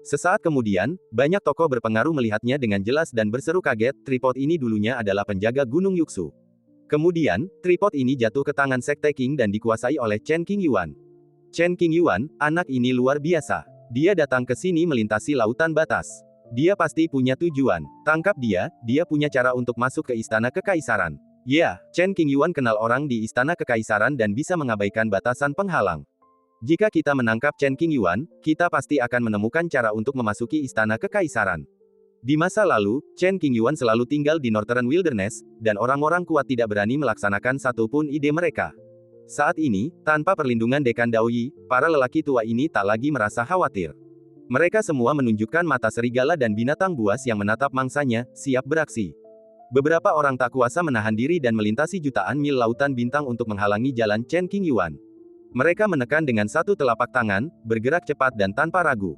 Sesaat kemudian, banyak tokoh berpengaruh melihatnya dengan jelas dan berseru kaget, tripod ini dulunya adalah penjaga Gunung Yuksu. Kemudian, tripod ini jatuh ke tangan Sekte Qing dan dikuasai oleh Chen Qingyuan. Chen Qingyuan, anak ini luar biasa. Dia datang ke sini melintasi lautan batas. Dia pasti punya tujuan. Tangkap dia, dia punya cara untuk masuk ke istana kekaisaran. Ya, Chen Qingyuan kenal orang di istana kekaisaran dan bisa mengabaikan batasan penghalang. Jika kita menangkap Chen Qingyuan, kita pasti akan menemukan cara untuk memasuki istana kekaisaran. Di masa lalu, Chen Qingyuan selalu tinggal di Northern Wilderness, dan orang-orang kuat tidak berani melaksanakan satupun ide mereka. Saat ini, tanpa perlindungan Dekan Daoyi, para lelaki tua ini tak lagi merasa khawatir. Mereka semua menunjukkan mata serigala dan binatang buas yang menatap mangsanya, siap beraksi. Beberapa orang tak kuasa menahan diri dan melintasi jutaan mil lautan bintang untuk menghalangi jalan Chen Qingyuan. Mereka menekan dengan satu telapak tangan, bergerak cepat dan tanpa ragu.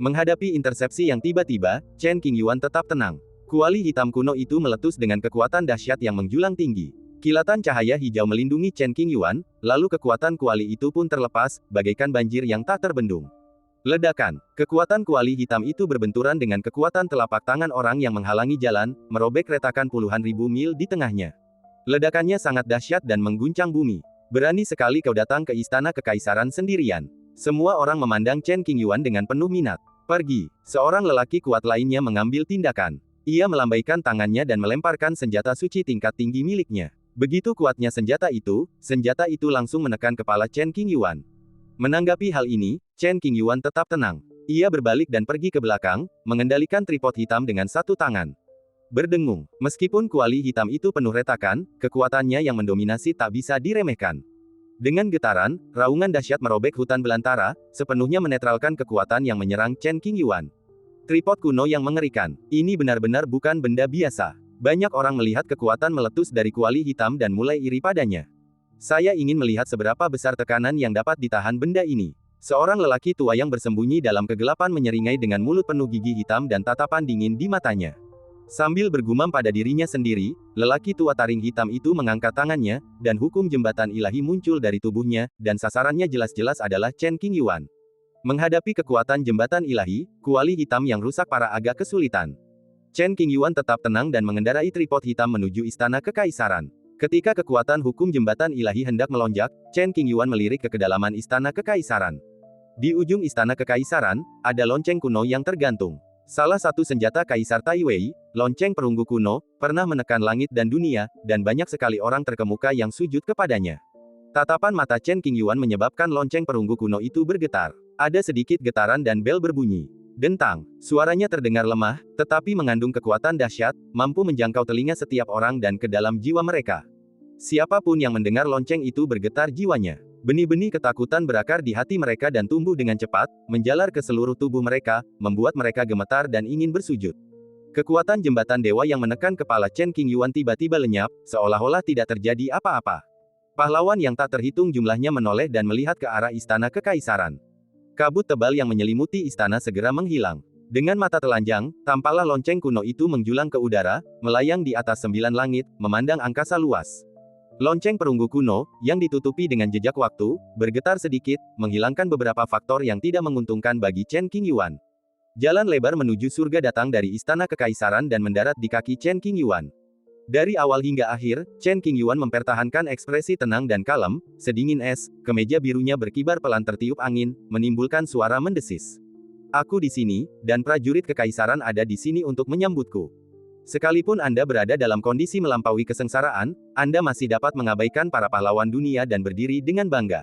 Menghadapi intersepsi yang tiba-tiba, Chen Qingyuan tetap tenang. Kuali hitam kuno itu meletus dengan kekuatan dahsyat yang menjulang tinggi. Kilatan cahaya hijau melindungi Chen Qingyuan, lalu kekuatan kuali itu pun terlepas, bagaikan banjir yang tak terbendung. Ledakan. Kekuatan kuali hitam itu berbenturan dengan kekuatan telapak tangan orang yang menghalangi jalan, merobek retakan puluhan ribu mil di tengahnya. Ledakannya sangat dahsyat dan mengguncang bumi. Berani sekali kau datang ke istana kekaisaran sendirian. Semua orang memandang Chen Qingyuan dengan penuh minat. Pergi. Seorang lelaki kuat lainnya mengambil tindakan. Ia melambaikan tangannya dan melemparkan senjata suci tingkat tinggi miliknya. Begitu kuatnya senjata itu langsung menekan kepala Chen Qingyuan. Menanggapi hal ini, Chen Qingyuan tetap tenang. Ia berbalik dan pergi ke belakang, mengendalikan tripod hitam dengan satu tangan. Berdengung, meskipun kuali hitam itu penuh retakan, kekuatannya yang mendominasi tak bisa diremehkan. Dengan getaran, raungan dahsyat merobek hutan belantara, sepenuhnya menetralkan kekuatan yang menyerang Chen Qingyuan. Tripod kuno yang mengerikan. Ini benar-benar bukan benda biasa. Banyak orang melihat kekuatan meletus dari kuali hitam dan mulai iri padanya. Saya ingin melihat seberapa besar tekanan yang dapat ditahan benda ini. Seorang lelaki tua yang bersembunyi dalam kegelapan menyeringai dengan mulut penuh gigi hitam dan tatapan dingin di matanya. Sambil bergumam pada dirinya sendiri, lelaki tua taring hitam itu mengangkat tangannya, dan hukum jembatan ilahi muncul dari tubuhnya, dan sasarannya jelas-jelas adalah Chen Qingyuan. Menghadapi kekuatan jembatan ilahi, kuali hitam yang rusak parah agak kesulitan. Chen Qingyuan tetap tenang dan mengendarai tripod hitam menuju istana kekaisaran. Ketika kekuatan hukum jembatan ilahi hendak melonjak, Chen Qingyuan melirik ke kedalaman istana kekaisaran. Di ujung istana kekaisaran, ada lonceng kuno yang tergantung. Salah satu senjata Kaisar Taiwei, lonceng perunggu kuno, pernah menekan langit dan dunia, dan banyak sekali orang terkemuka yang sujud kepadanya. Tatapan mata Chen Qingyuan menyebabkan lonceng perunggu kuno itu bergetar. Ada sedikit getaran dan bel berbunyi. Dentang, suaranya terdengar lemah, tetapi mengandung kekuatan dahsyat, mampu menjangkau telinga setiap orang dan ke dalam jiwa mereka. Siapapun yang mendengar lonceng itu bergetar jiwanya. Benih-benih ketakutan berakar di hati mereka dan tumbuh dengan cepat, menjalar ke seluruh tubuh mereka, membuat mereka gemetar dan ingin bersujud. Kekuatan jembatan dewa yang menekan kepala Chen Qingyuan tiba-tiba lenyap, seolah-olah tidak terjadi apa-apa. Pahlawan yang tak terhitung jumlahnya menoleh dan melihat ke arah istana kekaisaran. Kabut tebal yang menyelimuti istana segera menghilang. Dengan mata telanjang, tampaklah lonceng kuno itu menjulang ke udara, melayang di atas 9 langit, memandang angkasa luas. Lonceng perunggu kuno, yang ditutupi dengan jejak waktu, bergetar sedikit, menghilangkan beberapa faktor yang tidak menguntungkan bagi Chen Qingyuan. Jalan lebar menuju surga datang dari istana kekaisaran dan mendarat di kaki Chen Qingyuan. Dari awal hingga akhir, Chen Qingyuan mempertahankan ekspresi tenang dan kalem, sedingin es, kemeja birunya berkibar pelan tertiup angin, menimbulkan suara mendesis. Aku di sini, dan prajurit kekaisaran ada di sini untuk menyambutku. Sekalipun Anda berada dalam kondisi melampaui kesengsaraan, Anda masih dapat mengabaikan para pahlawan dunia dan berdiri dengan bangga.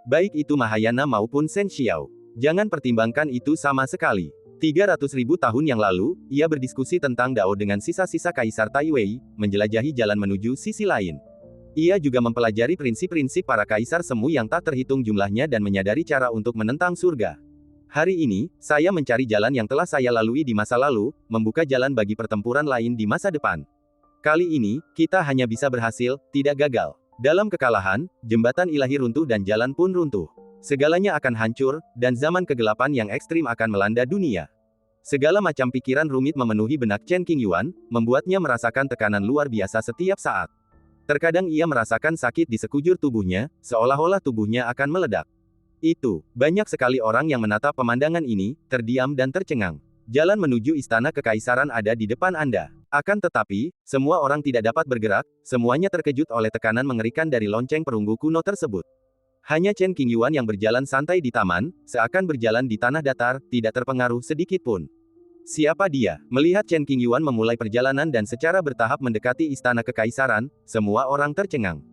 Baik itu Mahayana maupun Shen Xiao. Jangan pertimbangkan itu sama sekali. 300.000 tahun yang lalu, ia berdiskusi tentang Dao dengan sisa-sisa Kaisar Taiwei, menjelajahi jalan menuju sisi lain. Ia juga mempelajari prinsip-prinsip para kaisar semu yang tak terhitung jumlahnya dan menyadari cara untuk menentang surga. Hari ini, saya mencari jalan yang telah saya lalui di masa lalu, membuka jalan bagi pertempuran lain di masa depan. Kali ini, kita hanya bisa berhasil, tidak gagal. Dalam kekalahan, jembatan ilahi runtuh dan jalan pun runtuh. Segalanya akan hancur, dan zaman kegelapan yang ekstrim akan melanda dunia. Segala macam pikiran rumit memenuhi benak Chen Qingyuan, membuatnya merasakan tekanan luar biasa setiap saat. Terkadang ia merasakan sakit di sekujur tubuhnya, seolah-olah tubuhnya akan meledak. Banyak sekali orang yang menatap pemandangan ini, terdiam dan tercengang. Jalan menuju istana kekaisaran ada di depan Anda. Akan tetapi, semua orang tidak dapat bergerak, semuanya terkejut oleh tekanan mengerikan dari lonceng perunggu kuno tersebut. Hanya Chen Qingyuan yang berjalan santai di taman, seakan berjalan di tanah datar, tidak terpengaruh sedikit pun. Siapa dia? Melihat Chen Qingyuan memulai perjalanan dan secara bertahap mendekati istana kekaisaran, semua orang tercengang.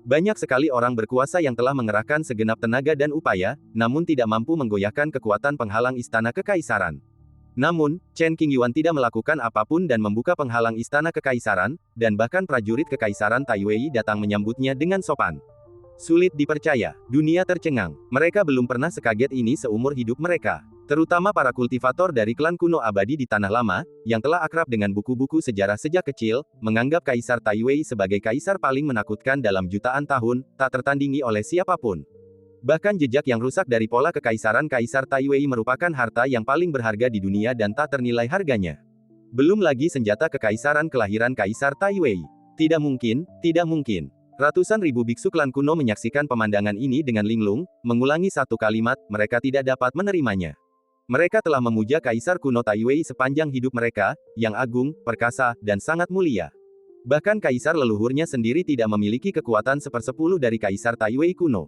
Banyak sekali orang berkuasa yang telah mengerahkan segenap tenaga dan upaya, namun tidak mampu menggoyahkan kekuatan penghalang istana kekaisaran. Namun, Chen Qingyuan tidak melakukan apapun dan membuka penghalang istana kekaisaran, dan bahkan prajurit kekaisaran Taiwei datang menyambutnya dengan sopan. Sulit dipercaya, dunia tercengang. Mereka belum pernah sekaget ini seumur hidup mereka. Terutama para kultivator dari klan kuno abadi di Tanah Lama, yang telah akrab dengan buku-buku sejarah sejak kecil, menganggap Kaisar Taiwei sebagai kaisar paling menakutkan dalam jutaan tahun, tak tertandingi oleh siapapun. Bahkan jejak yang rusak dari pola kekaisaran Kaisar Taiwei merupakan harta yang paling berharga di dunia dan tak ternilai harganya. Belum lagi senjata kekaisaran kelahiran Kaisar Taiwei. Tidak mungkin, tidak mungkin. Ratusan ribu biksu klan kuno menyaksikan pemandangan ini dengan linglung, mengulangi satu kalimat, mereka tidak dapat menerimanya. Mereka telah memuja Kaisar kuno Taiwei sepanjang hidup mereka, yang agung, perkasa, dan sangat mulia. Bahkan kaisar leluhurnya sendiri tidak memiliki kekuatan sepersepuluh dari Kaisar Taiwei kuno.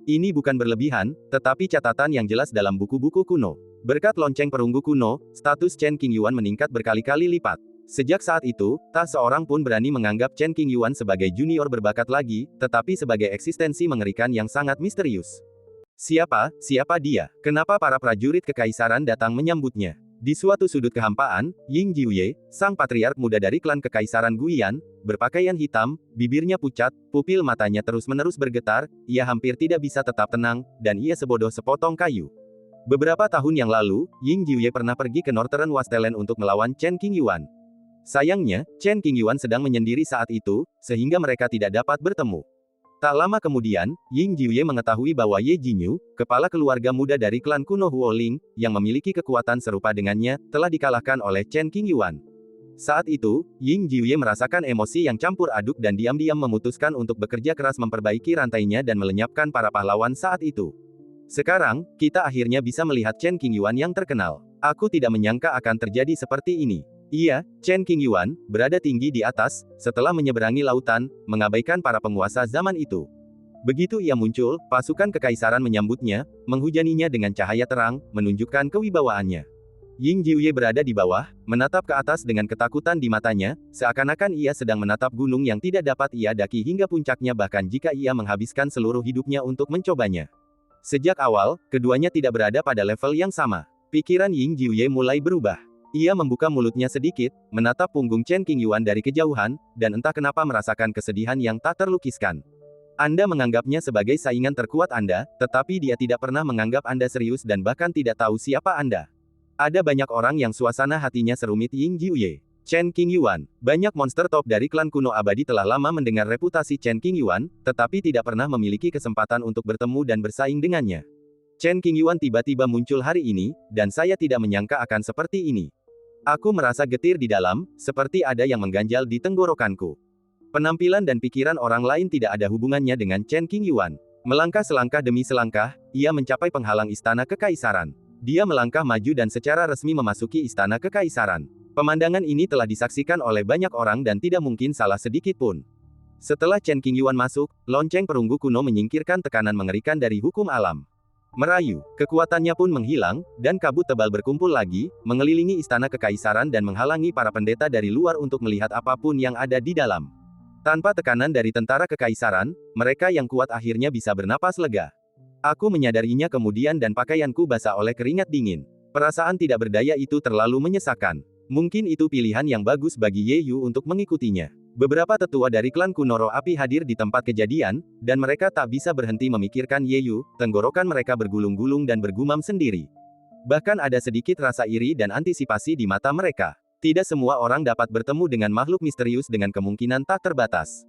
Ini bukan berlebihan, tetapi catatan yang jelas dalam buku-buku kuno. Berkat lonceng perunggu kuno, status Chen Qingyuan meningkat berkali-kali lipat. Sejak saat itu, tak seorang pun berani menganggap Chen Qingyuan sebagai junior berbakat lagi, tetapi sebagai eksistensi mengerikan yang sangat misterius. Siapa dia? Kenapa para prajurit kekaisaran datang menyambutnya? Di suatu sudut kehampaan, Ying Jiuye, sang patriark muda dari klan kekaisaran Guiyan, berpakaian hitam, bibirnya pucat, pupil matanya terus-menerus bergetar, ia hampir tidak bisa tetap tenang, dan ia sebodoh sepotong kayu. Beberapa tahun yang lalu, Ying Jiuye pernah pergi ke Northern Wastelen untuk melawan Chen Qingyuan. Sayangnya, Chen Qingyuan sedang menyendiri saat itu, sehingga mereka tidak dapat bertemu. Tak lama kemudian, Ying Jiuye mengetahui bahwa Ye Jinyu, kepala keluarga muda dari klan kuno Huoling, yang memiliki kekuatan serupa dengannya, telah dikalahkan oleh Chen Qingyuan. Saat itu, Ying Jiuye merasakan emosi yang campur aduk dan diam-diam memutuskan untuk bekerja keras memperbaiki rantainya dan melenyapkan para pahlawan saat itu. Sekarang, kita akhirnya bisa melihat Chen Qingyuan yang terkenal. Aku tidak menyangka akan terjadi seperti ini. Ia, Chen Qingyuan, berada tinggi di atas, setelah menyeberangi lautan, mengabaikan para penguasa zaman itu. Begitu ia muncul, pasukan kekaisaran menyambutnya, menghujaninya dengan cahaya terang, menunjukkan kewibawaannya. Ying Jiuye berada di bawah, menatap ke atas dengan ketakutan di matanya, seakan-akan ia sedang menatap gunung yang tidak dapat ia daki hingga puncaknya bahkan jika ia menghabiskan seluruh hidupnya untuk mencobanya. Sejak awal, keduanya tidak berada pada level yang sama. Pikiran Ying Jiuye mulai berubah. Ia membuka mulutnya sedikit, menatap punggung Chen Qingyuan dari kejauhan, dan entah kenapa merasakan kesedihan yang tak terlukiskan. Anda menganggapnya sebagai saingan terkuat Anda, tetapi dia tidak pernah menganggap Anda serius dan bahkan tidak tahu siapa Anda. Ada banyak orang yang suasana hatinya serumit Ying Jiuye. Chen Qingyuan, banyak monster top dari klan kuno abadi telah lama mendengar reputasi Chen Qingyuan, tetapi tidak pernah memiliki kesempatan untuk bertemu dan bersaing dengannya. Chen Qingyuan tiba-tiba muncul hari ini, dan saya tidak menyangka akan seperti ini. Aku merasa getir di dalam, seperti ada yang mengganjal di tenggorokanku. Penampilan dan pikiran orang lain tidak ada hubungannya dengan Chen Qingyuan. Melangkah selangkah demi selangkah, ia mencapai penghalang istana kekaisaran. Dia melangkah maju dan secara resmi memasuki istana kekaisaran. Pemandangan ini telah disaksikan oleh banyak orang dan tidak mungkin salah sedikit pun. Setelah Chen Qingyuan masuk, lonceng perunggu kuno menyingkirkan tekanan mengerikan dari hukum alam. Merayu, kekuatannya pun menghilang, dan kabut tebal berkumpul lagi, mengelilingi istana kekaisaran dan menghalangi para pendeta dari luar untuk melihat apapun yang ada di dalam. Tanpa tekanan dari tentara kekaisaran, mereka yang kuat akhirnya bisa bernapas lega. Aku menyadarinya kemudian dan pakaianku basah oleh keringat dingin. Perasaan tidak berdaya itu terlalu menyesakan. Mungkin itu pilihan yang bagus bagi Ye Yu untuk mengikutinya. Beberapa tetua dari klan kuno Roh Api hadir di tempat kejadian, dan mereka tak bisa berhenti memikirkan Ye Yu, tenggorokan mereka bergulung-gulung dan bergumam sendiri. Bahkan ada sedikit rasa iri dan antisipasi di mata mereka. Tidak semua orang dapat bertemu dengan makhluk misterius dengan kemungkinan tak terbatas.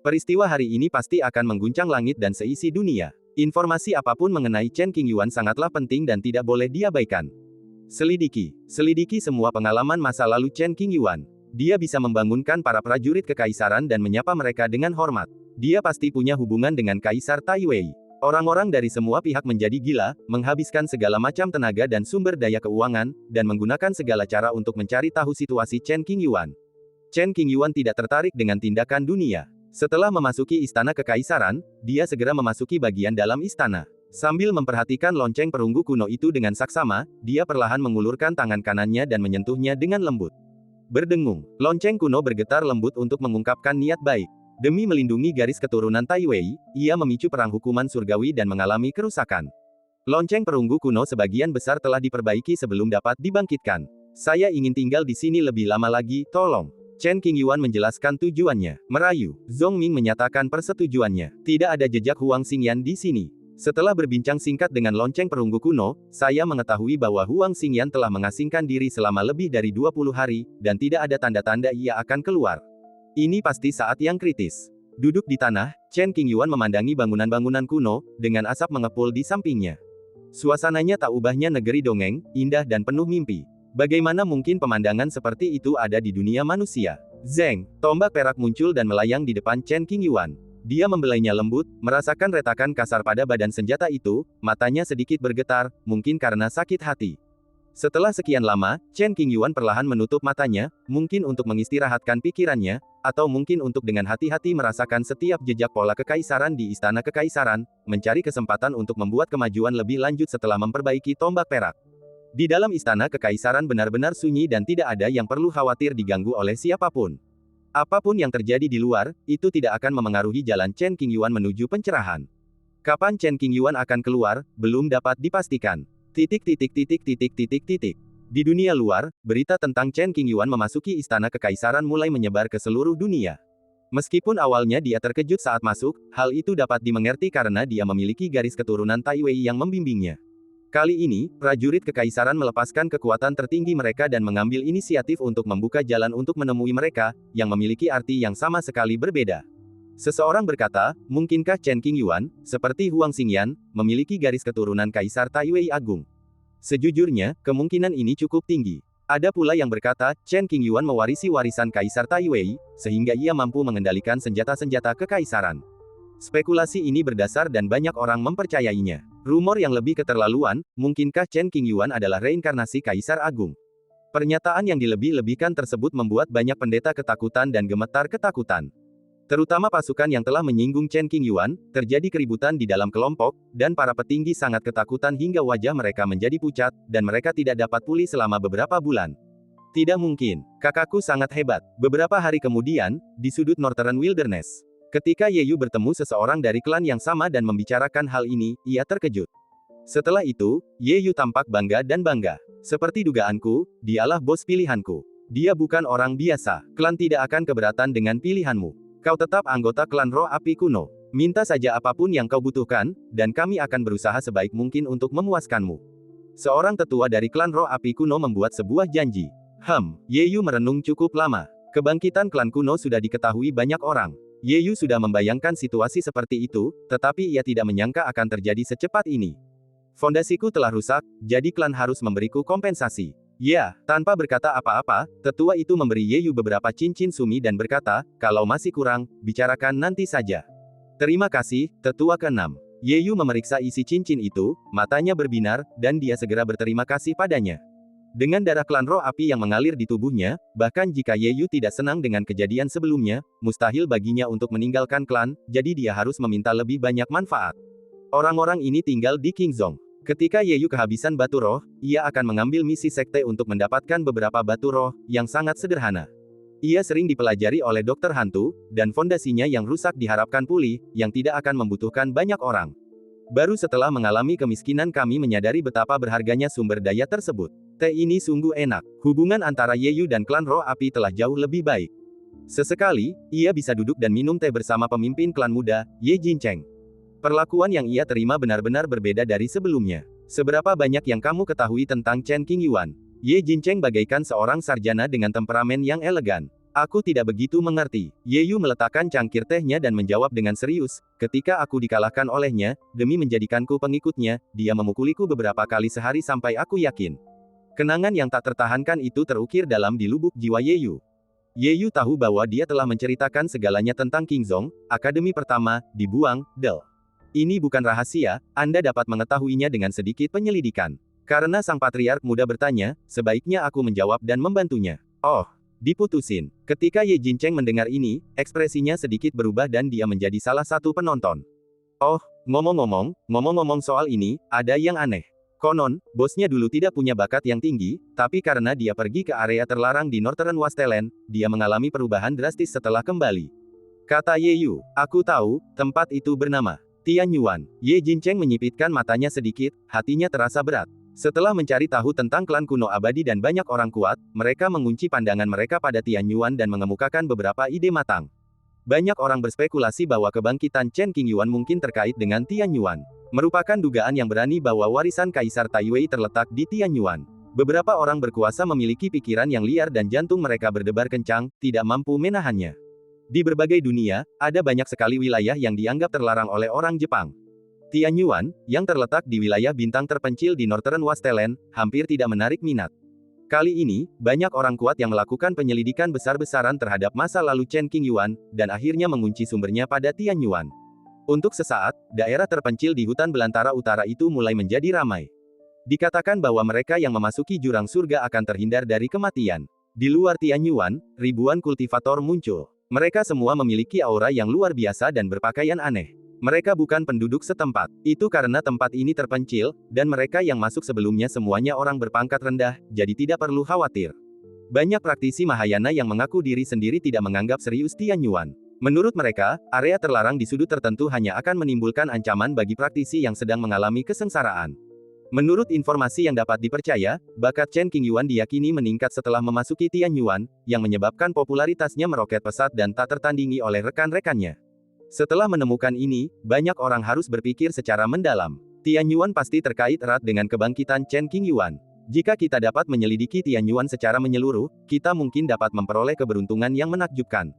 Peristiwa hari ini pasti akan mengguncang langit dan seisi dunia. Informasi apapun mengenai Chen Qingyuan sangatlah penting dan tidak boleh diabaikan. Selidiki semua pengalaman masa lalu Chen Qingyuan. Dia bisa membangunkan para prajurit kekaisaran dan menyapa mereka dengan hormat. Dia pasti punya hubungan dengan Kaisar Taiwei. Orang-orang dari semua pihak menjadi gila, menghabiskan segala macam tenaga dan sumber daya keuangan, dan menggunakan segala cara untuk mencari tahu situasi Chen Qingyuan. Chen Qingyuan tidak tertarik dengan tindakan dunia. Setelah memasuki istana kekaisaran, dia segera memasuki bagian dalam istana. Sambil memperhatikan lonceng perunggu kuno itu dengan saksama, dia perlahan mengulurkan tangan kanannya dan menyentuhnya dengan lembut. Berdengung, lonceng kuno bergetar lembut untuk mengungkapkan niat baik. Demi melindungi garis keturunan Tai Wei, ia memicu perang hukuman surgawi dan mengalami kerusakan. Lonceng perunggu kuno sebagian besar telah diperbaiki sebelum dapat dibangkitkan. Saya ingin tinggal di sini lebih lama lagi, tolong. Chen Qingyuan menjelaskan tujuannya. Merayu. Zhong Ming menyatakan persetujuannya. Tidak ada jejak Huang Xingyan di sini. Setelah berbincang singkat dengan lonceng perunggu kuno, saya mengetahui bahwa Huang Xingyan telah mengasingkan diri selama lebih dari 20 hari, dan tidak ada tanda-tanda ia akan keluar. Ini pasti saat yang kritis. Duduk di tanah, Chen Qingyuan memandangi bangunan-bangunan kuno, dengan asap mengepul di sampingnya. Suasananya tak ubahnya negeri dongeng, indah dan penuh mimpi. Bagaimana mungkin pemandangan seperti itu ada di dunia manusia? Zeng, tombak perak muncul dan melayang di depan Chen Qingyuan. Dia membelainya lembut, merasakan retakan kasar pada badan senjata itu, matanya sedikit bergetar, mungkin karena sakit hati. Setelah sekian lama, Chen Qingyuan perlahan menutup matanya, mungkin untuk mengistirahatkan pikirannya, atau mungkin untuk dengan hati-hati merasakan setiap jejak pola kekaisaran di istana kekaisaran, mencari kesempatan untuk membuat kemajuan lebih lanjut setelah memperbaiki tombak perak. Di dalam istana kekaisaran benar-benar sunyi dan tidak ada yang perlu khawatir diganggu oleh siapapun. Apapun yang terjadi di luar, itu tidak akan memengaruhi jalan Chen Qingyuan menuju pencerahan. Kapan Chen Qingyuan akan keluar, belum dapat dipastikan. Di dunia luar, berita tentang Chen Qingyuan memasuki istana kekaisaran mulai menyebar ke seluruh dunia. Meskipun awalnya dia terkejut saat masuk, hal itu dapat dimengerti karena dia memiliki garis keturunan Tai Wei yang membimbingnya. Kali ini, prajurit kekaisaran melepaskan kekuatan tertinggi mereka dan mengambil inisiatif untuk membuka jalan untuk menemui mereka, yang memiliki arti yang sama sekali berbeda. Seseorang berkata, mungkinkah Chen Qingyuan, seperti Huang Xingyan, memiliki garis keturunan Kaisar Tai Wei Agung? Sejujurnya, kemungkinan ini cukup tinggi. Ada pula yang berkata, Chen Qingyuan mewarisi warisan Kaisar Tai Wei, sehingga ia mampu mengendalikan senjata-senjata kekaisaran. Spekulasi ini berdasar dan banyak orang mempercayainya. Rumor yang lebih keterlaluan, mungkinkah Chen Qingyuan adalah reinkarnasi Kaisar Agung? Pernyataan yang dilebih-lebihkan tersebut membuat banyak pendeta ketakutan dan gemetar ketakutan. Terutama pasukan yang telah menyinggung Chen Qingyuan, terjadi keributan di dalam kelompok, dan para petinggi sangat ketakutan hingga wajah mereka menjadi pucat, dan mereka tidak dapat pulih selama beberapa bulan. Tidak mungkin, kakakku sangat hebat. Beberapa hari kemudian, di sudut Northern Wilderness. Ketika Ye Yu bertemu seseorang dari klan yang sama dan membicarakan hal ini, ia terkejut. Setelah itu, Ye Yu tampak bangga dan bangga. Seperti dugaanku, dialah bos pilihanku. Dia bukan orang biasa. Klan tidak akan keberatan dengan pilihanmu. Kau tetap anggota klan Roh Api Kuno. Minta saja apapun yang kau butuhkan, dan kami akan berusaha sebaik mungkin untuk memuaskanmu. Seorang tetua dari klan Roh Api Kuno membuat sebuah janji. Ye Yu merenung cukup lama. Kebangkitan klan kuno sudah diketahui banyak orang. Ye Yu sudah membayangkan situasi seperti itu, tetapi ia tidak menyangka akan terjadi secepat ini. Fondasiku telah rusak, jadi klan harus memberiku kompensasi. Ya, tanpa berkata apa-apa, tetua itu memberi Ye Yu beberapa cincin sumi dan berkata, kalau masih kurang, bicarakan nanti saja. Terima kasih, tetua ke-6. Ye Yu memeriksa isi cincin itu, matanya berbinar, dan dia segera berterima kasih padanya. Dengan darah klan Roh Api yang mengalir di tubuhnya, bahkan jika Ye Yu tidak senang dengan kejadian sebelumnya, mustahil baginya untuk meninggalkan klan, jadi dia harus meminta lebih banyak manfaat. Orang-orang ini tinggal di Qingzhou. Ketika Ye Yu kehabisan batu roh, ia akan mengambil misi sekte untuk mendapatkan beberapa batu roh, yang sangat sederhana. Ia sering dipelajari oleh dokter hantu, dan fondasinya yang rusak diharapkan pulih, yang tidak akan membutuhkan banyak orang. Baru setelah mengalami kemiskinan kami menyadari betapa berharganya sumber daya tersebut. Teh ini sungguh enak. Hubungan antara Ye Yu dan klan Roh Api telah jauh lebih baik. Sesekali, ia bisa duduk dan minum teh bersama pemimpin klan muda, Ye Jincheng. Perlakuan yang ia terima benar-benar berbeda dari sebelumnya. Seberapa banyak yang kamu ketahui tentang Chen Qingyuan? Ye Jincheng bagaikan seorang sarjana dengan temperamen yang elegan. Aku tidak begitu mengerti. Ye Yu meletakkan cangkir tehnya dan menjawab dengan serius, ketika aku dikalahkan olehnya, demi menjadikanku pengikutnya, dia memukuliku beberapa kali sehari sampai aku yakin. Kenangan yang tak tertahankan itu terukir dalam di lubuk jiwa Ye Yu. Ye Yu tahu bahwa dia telah menceritakan segalanya tentang Qingzhou, akademi pertama, dibuang, Del. Ini bukan rahasia, Anda dapat mengetahuinya dengan sedikit penyelidikan. Karena sang patriark muda bertanya, sebaiknya aku menjawab dan membantunya. Oh, diputusin. Ketika Ye Jincheng mendengar ini, ekspresinya sedikit berubah dan dia menjadi salah satu penonton. Oh, ngomong-ngomong soal ini, ada yang aneh. Konon, bosnya dulu tidak punya bakat yang tinggi, tapi karena dia pergi ke area terlarang di Northern Wasteland, dia mengalami perubahan drastis setelah kembali. Kata Ye Yu, aku tahu, tempat itu bernama Tianyuan. Ye Jincheng menyipitkan matanya sedikit, hatinya terasa berat. Setelah mencari tahu tentang klan kuno abadi dan banyak orang kuat, mereka mengunci pandangan mereka pada Tianyuan dan mengemukakan beberapa ide matang. Banyak orang berspekulasi bahwa kebangkitan Chen Qingyuan mungkin terkait dengan Tianyuan. Merupakan dugaan yang berani bahwa warisan Kaisar Taiwei terletak di Tianyuan. Beberapa orang berkuasa memiliki pikiran yang liar dan jantung mereka berdebar kencang, tidak mampu menahannya. Di berbagai dunia, ada banyak sekali wilayah yang dianggap terlarang oleh orang Jepang. Tianyuan, yang terletak di wilayah bintang terpencil di Northern Wasteland, hampir tidak menarik minat. Kali ini, banyak orang kuat yang melakukan penyelidikan besar-besaran terhadap masa lalu Chen Qingyuan, dan akhirnya mengunci sumbernya pada Tianyuan. Untuk sesaat, daerah terpencil di hutan belantara utara itu mulai menjadi ramai. Dikatakan bahwa mereka yang memasuki jurang surga akan terhindar dari kematian. Di luar Tianyuan, ribuan kultivator muncul. Mereka semua memiliki aura yang luar biasa dan berpakaian aneh. Mereka bukan penduduk setempat. Itu karena tempat ini terpencil, dan mereka yang masuk sebelumnya semuanya orang berpangkat rendah, jadi tidak perlu khawatir. Banyak praktisi Mahayana yang mengaku diri sendiri tidak menganggap serius Tianyuan. Menurut mereka, area terlarang di sudut tertentu hanya akan menimbulkan ancaman bagi praktisi yang sedang mengalami kesengsaraan. Menurut informasi yang dapat dipercaya, bakat Chen Qingyuan diyakini meningkat setelah memasuki Tianyuan, yang menyebabkan popularitasnya meroket pesat dan tak tertandingi oleh rekan-rekannya. Setelah menemukan ini, banyak orang harus berpikir secara mendalam. Tianyuan pasti terkait erat dengan kebangkitan Chen Qingyuan. Jika kita dapat menyelidiki Tianyuan secara menyeluruh, kita mungkin dapat memperoleh keberuntungan yang menakjubkan.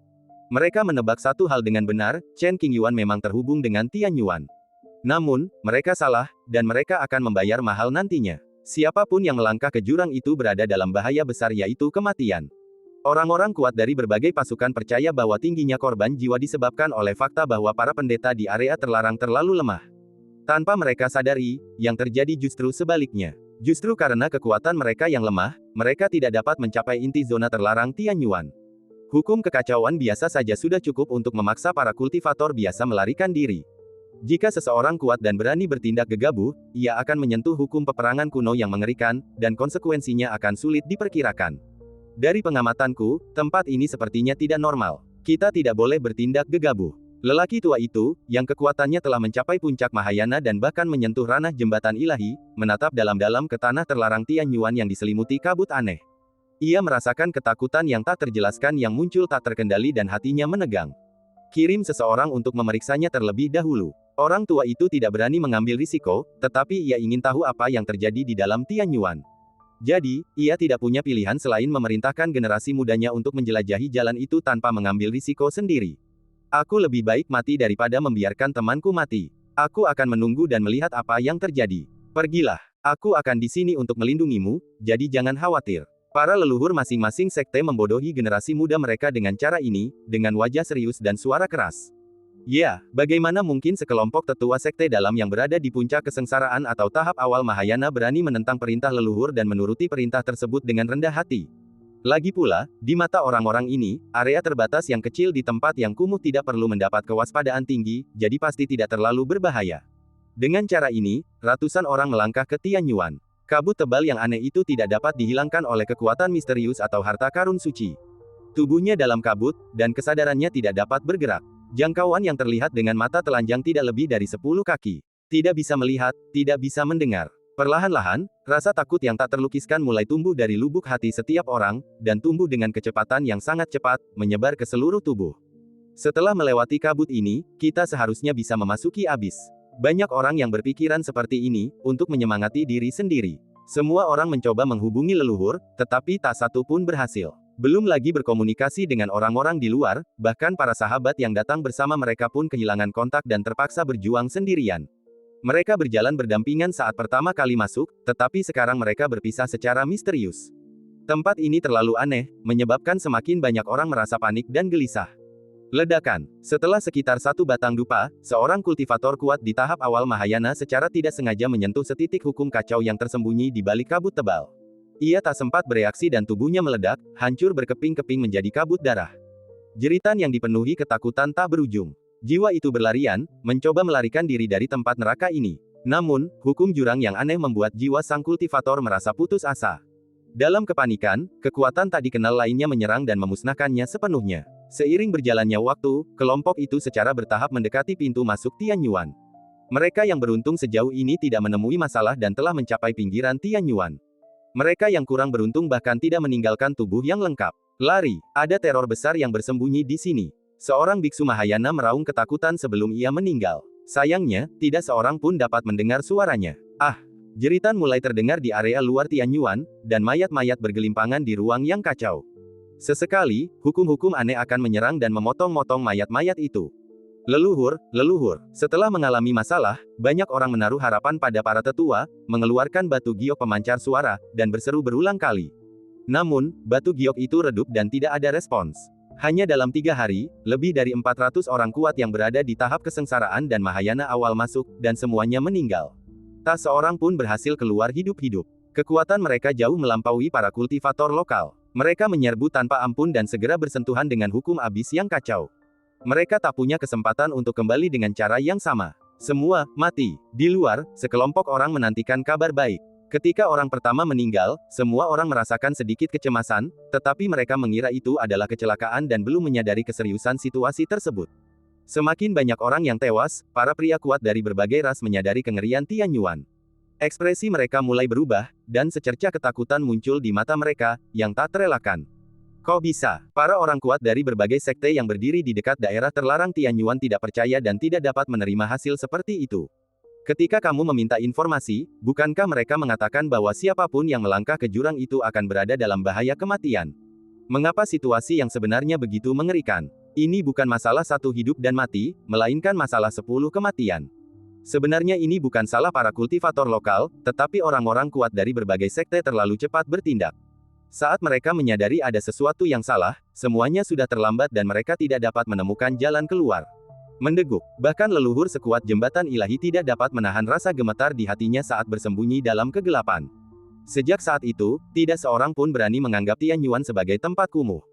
Mereka menebak satu hal dengan benar, Chen Qingyuan memang terhubung dengan Tianyuan. Namun, mereka salah, dan mereka akan membayar mahal nantinya. Siapapun yang melangkah ke jurang itu berada dalam bahaya besar yaitu kematian. Orang-orang kuat dari berbagai pasukan percaya bahwa tingginya korban jiwa disebabkan oleh fakta bahwa para pendeta di area terlarang terlalu lemah. Tanpa mereka sadari, yang terjadi justru sebaliknya. Justru karena kekuatan mereka yang lemah, mereka tidak dapat mencapai inti zona terlarang Tianyuan. Hukum kekacauan biasa saja sudah cukup untuk memaksa para kultivator biasa melarikan diri. Jika seseorang kuat dan berani bertindak gegabah, ia akan menyentuh hukum peperangan kuno yang mengerikan, dan konsekuensinya akan sulit diperkirakan. Dari pengamatanku, tempat ini sepertinya tidak normal. Kita tidak boleh bertindak gegabah. Lelaki tua itu, yang kekuatannya telah mencapai puncak Mahayana dan bahkan menyentuh ranah jembatan ilahi, menatap dalam-dalam ke tanah terlarang Tianyuan yang diselimuti kabut aneh. Ia merasakan ketakutan yang tak terjelaskan yang muncul tak terkendali dan hatinya menegang. Kirim seseorang untuk memeriksanya terlebih dahulu. Orang tua itu tidak berani mengambil risiko, tetapi ia ingin tahu apa yang terjadi di dalam Tianyuan. Jadi, ia tidak punya pilihan selain memerintahkan generasi mudanya untuk menjelajahi jalan itu tanpa mengambil risiko sendiri. Aku lebih baik mati daripada membiarkan temanku mati. Aku akan menunggu dan melihat apa yang terjadi. Pergilah. Aku akan di sini untuk melindungimu, jadi jangan khawatir. Para leluhur masing-masing sekte membodohi generasi muda mereka dengan cara ini, dengan wajah serius dan suara keras. Ya, bagaimana mungkin sekelompok tetua sekte dalam yang berada di puncak kesengsaraan atau tahap awal Mahayana berani menentang perintah leluhur dan menuruti perintah tersebut dengan rendah hati? Lagi pula, di mata orang-orang ini, area terbatas yang kecil di tempat yang kumuh tidak perlu mendapat kewaspadaan tinggi, jadi pasti tidak terlalu berbahaya. Dengan cara ini, ratusan orang melangkah ke Tianyuan. Kabut tebal yang aneh itu tidak dapat dihilangkan oleh kekuatan misterius atau harta karun suci. Tubuhnya dalam kabut, dan kesadarannya tidak dapat bergerak. Jangkauan yang terlihat dengan mata telanjang tidak lebih dari 10 kaki. Tidak bisa melihat, tidak bisa mendengar. Perlahan-lahan, rasa takut yang tak terlukiskan mulai tumbuh dari lubuk hati setiap orang, dan tumbuh dengan kecepatan yang sangat cepat, menyebar ke seluruh tubuh. Setelah melewati kabut ini, kita seharusnya bisa memasuki abis. Banyak orang yang berpikiran seperti ini, untuk menyemangati diri sendiri. Semua orang mencoba menghubungi leluhur, tetapi tak satu pun berhasil. Belum lagi berkomunikasi dengan orang-orang di luar, bahkan para sahabat yang datang bersama mereka pun kehilangan kontak dan terpaksa berjuang sendirian. Mereka berjalan berdampingan saat pertama kali masuk, tetapi sekarang mereka berpisah secara misterius. Tempat ini terlalu aneh, menyebabkan semakin banyak orang merasa panik dan gelisah. Ledakan. Setelah sekitar satu batang dupa, seorang kultivator kuat di tahap awal Mahayana secara tidak sengaja menyentuh setitik hukum kacau yang tersembunyi di balik kabut tebal. Ia tak sempat bereaksi dan tubuhnya meledak, hancur berkeping-keping menjadi kabut darah. Jeritan yang dipenuhi ketakutan tak berujung. Jiwa itu berlarian, mencoba melarikan diri dari tempat neraka ini. Namun, hukum jurang yang aneh membuat jiwa sang kultivator merasa putus asa. Dalam kepanikan, kekuatan tak dikenal lainnya menyerang dan memusnahkannya sepenuhnya. Seiring berjalannya waktu, kelompok itu secara bertahap mendekati pintu masuk Tianyuan. Mereka yang beruntung sejauh ini tidak menemui masalah dan telah mencapai pinggiran Tianyuan. Mereka yang kurang beruntung bahkan tidak meninggalkan tubuh yang lengkap. Lari, ada teror besar yang bersembunyi di sini. Seorang biksu Mahayana meraung ketakutan sebelum ia meninggal. Sayangnya, tidak seorang pun dapat mendengar suaranya. Ah! Jeritan mulai terdengar di area luar Tianyuan, dan mayat-mayat bergelimpangan di ruang yang kacau. Sesekali, hukum-hukum aneh akan menyerang dan memotong-motong mayat-mayat itu. Leluhur, leluhur, setelah mengalami masalah, banyak orang menaruh harapan pada para tetua, mengeluarkan batu giok pemancar suara, dan berseru berulang kali. Namun, batu giok itu redup dan tidak ada respons. Hanya dalam 3 hari, lebih dari 400 orang kuat yang berada di tahap kesengsaraan dan Mahayana awal masuk, dan semuanya meninggal. Tak seorang pun berhasil keluar hidup-hidup. Kekuatan mereka jauh melampaui para kultivator lokal. Mereka menyerbu tanpa ampun dan segera bersentuhan dengan hukum abis yang kacau. Mereka tak punya kesempatan untuk kembali dengan cara yang sama. Semua mati. Di luar, sekelompok orang menantikan kabar baik. Ketika orang pertama meninggal, semua orang merasakan sedikit kecemasan, tetapi mereka mengira itu adalah kecelakaan dan belum menyadari keseriusan situasi tersebut. Semakin banyak orang yang tewas, para pria kuat dari berbagai ras menyadari kengerian Tianyuan. Ekspresi mereka mulai berubah, dan secerca ketakutan muncul di mata mereka, yang tak terelakkan. Kok bisa? Para orang kuat dari berbagai sekte yang berdiri di dekat daerah terlarang Tianyuan tidak percaya dan tidak dapat menerima hasil seperti itu. Ketika kamu meminta informasi, bukankah mereka mengatakan bahwa siapapun yang melangkah ke jurang itu akan berada dalam bahaya kematian? Mengapa situasi yang sebenarnya begitu mengerikan? Ini bukan masalah 1 hidup dan mati, melainkan masalah 10 kematian. Sebenarnya ini bukan salah para kultivator lokal, tetapi orang-orang kuat dari berbagai sekte terlalu cepat bertindak. Saat mereka menyadari ada sesuatu yang salah, semuanya sudah terlambat dan mereka tidak dapat menemukan jalan keluar. Mendeguk, bahkan leluhur sekuat jembatan ilahi tidak dapat menahan rasa gemetar di hatinya saat bersembunyi dalam kegelapan. Sejak saat itu, tidak seorang pun berani menganggap Tianyuan sebagai tempat kumuh.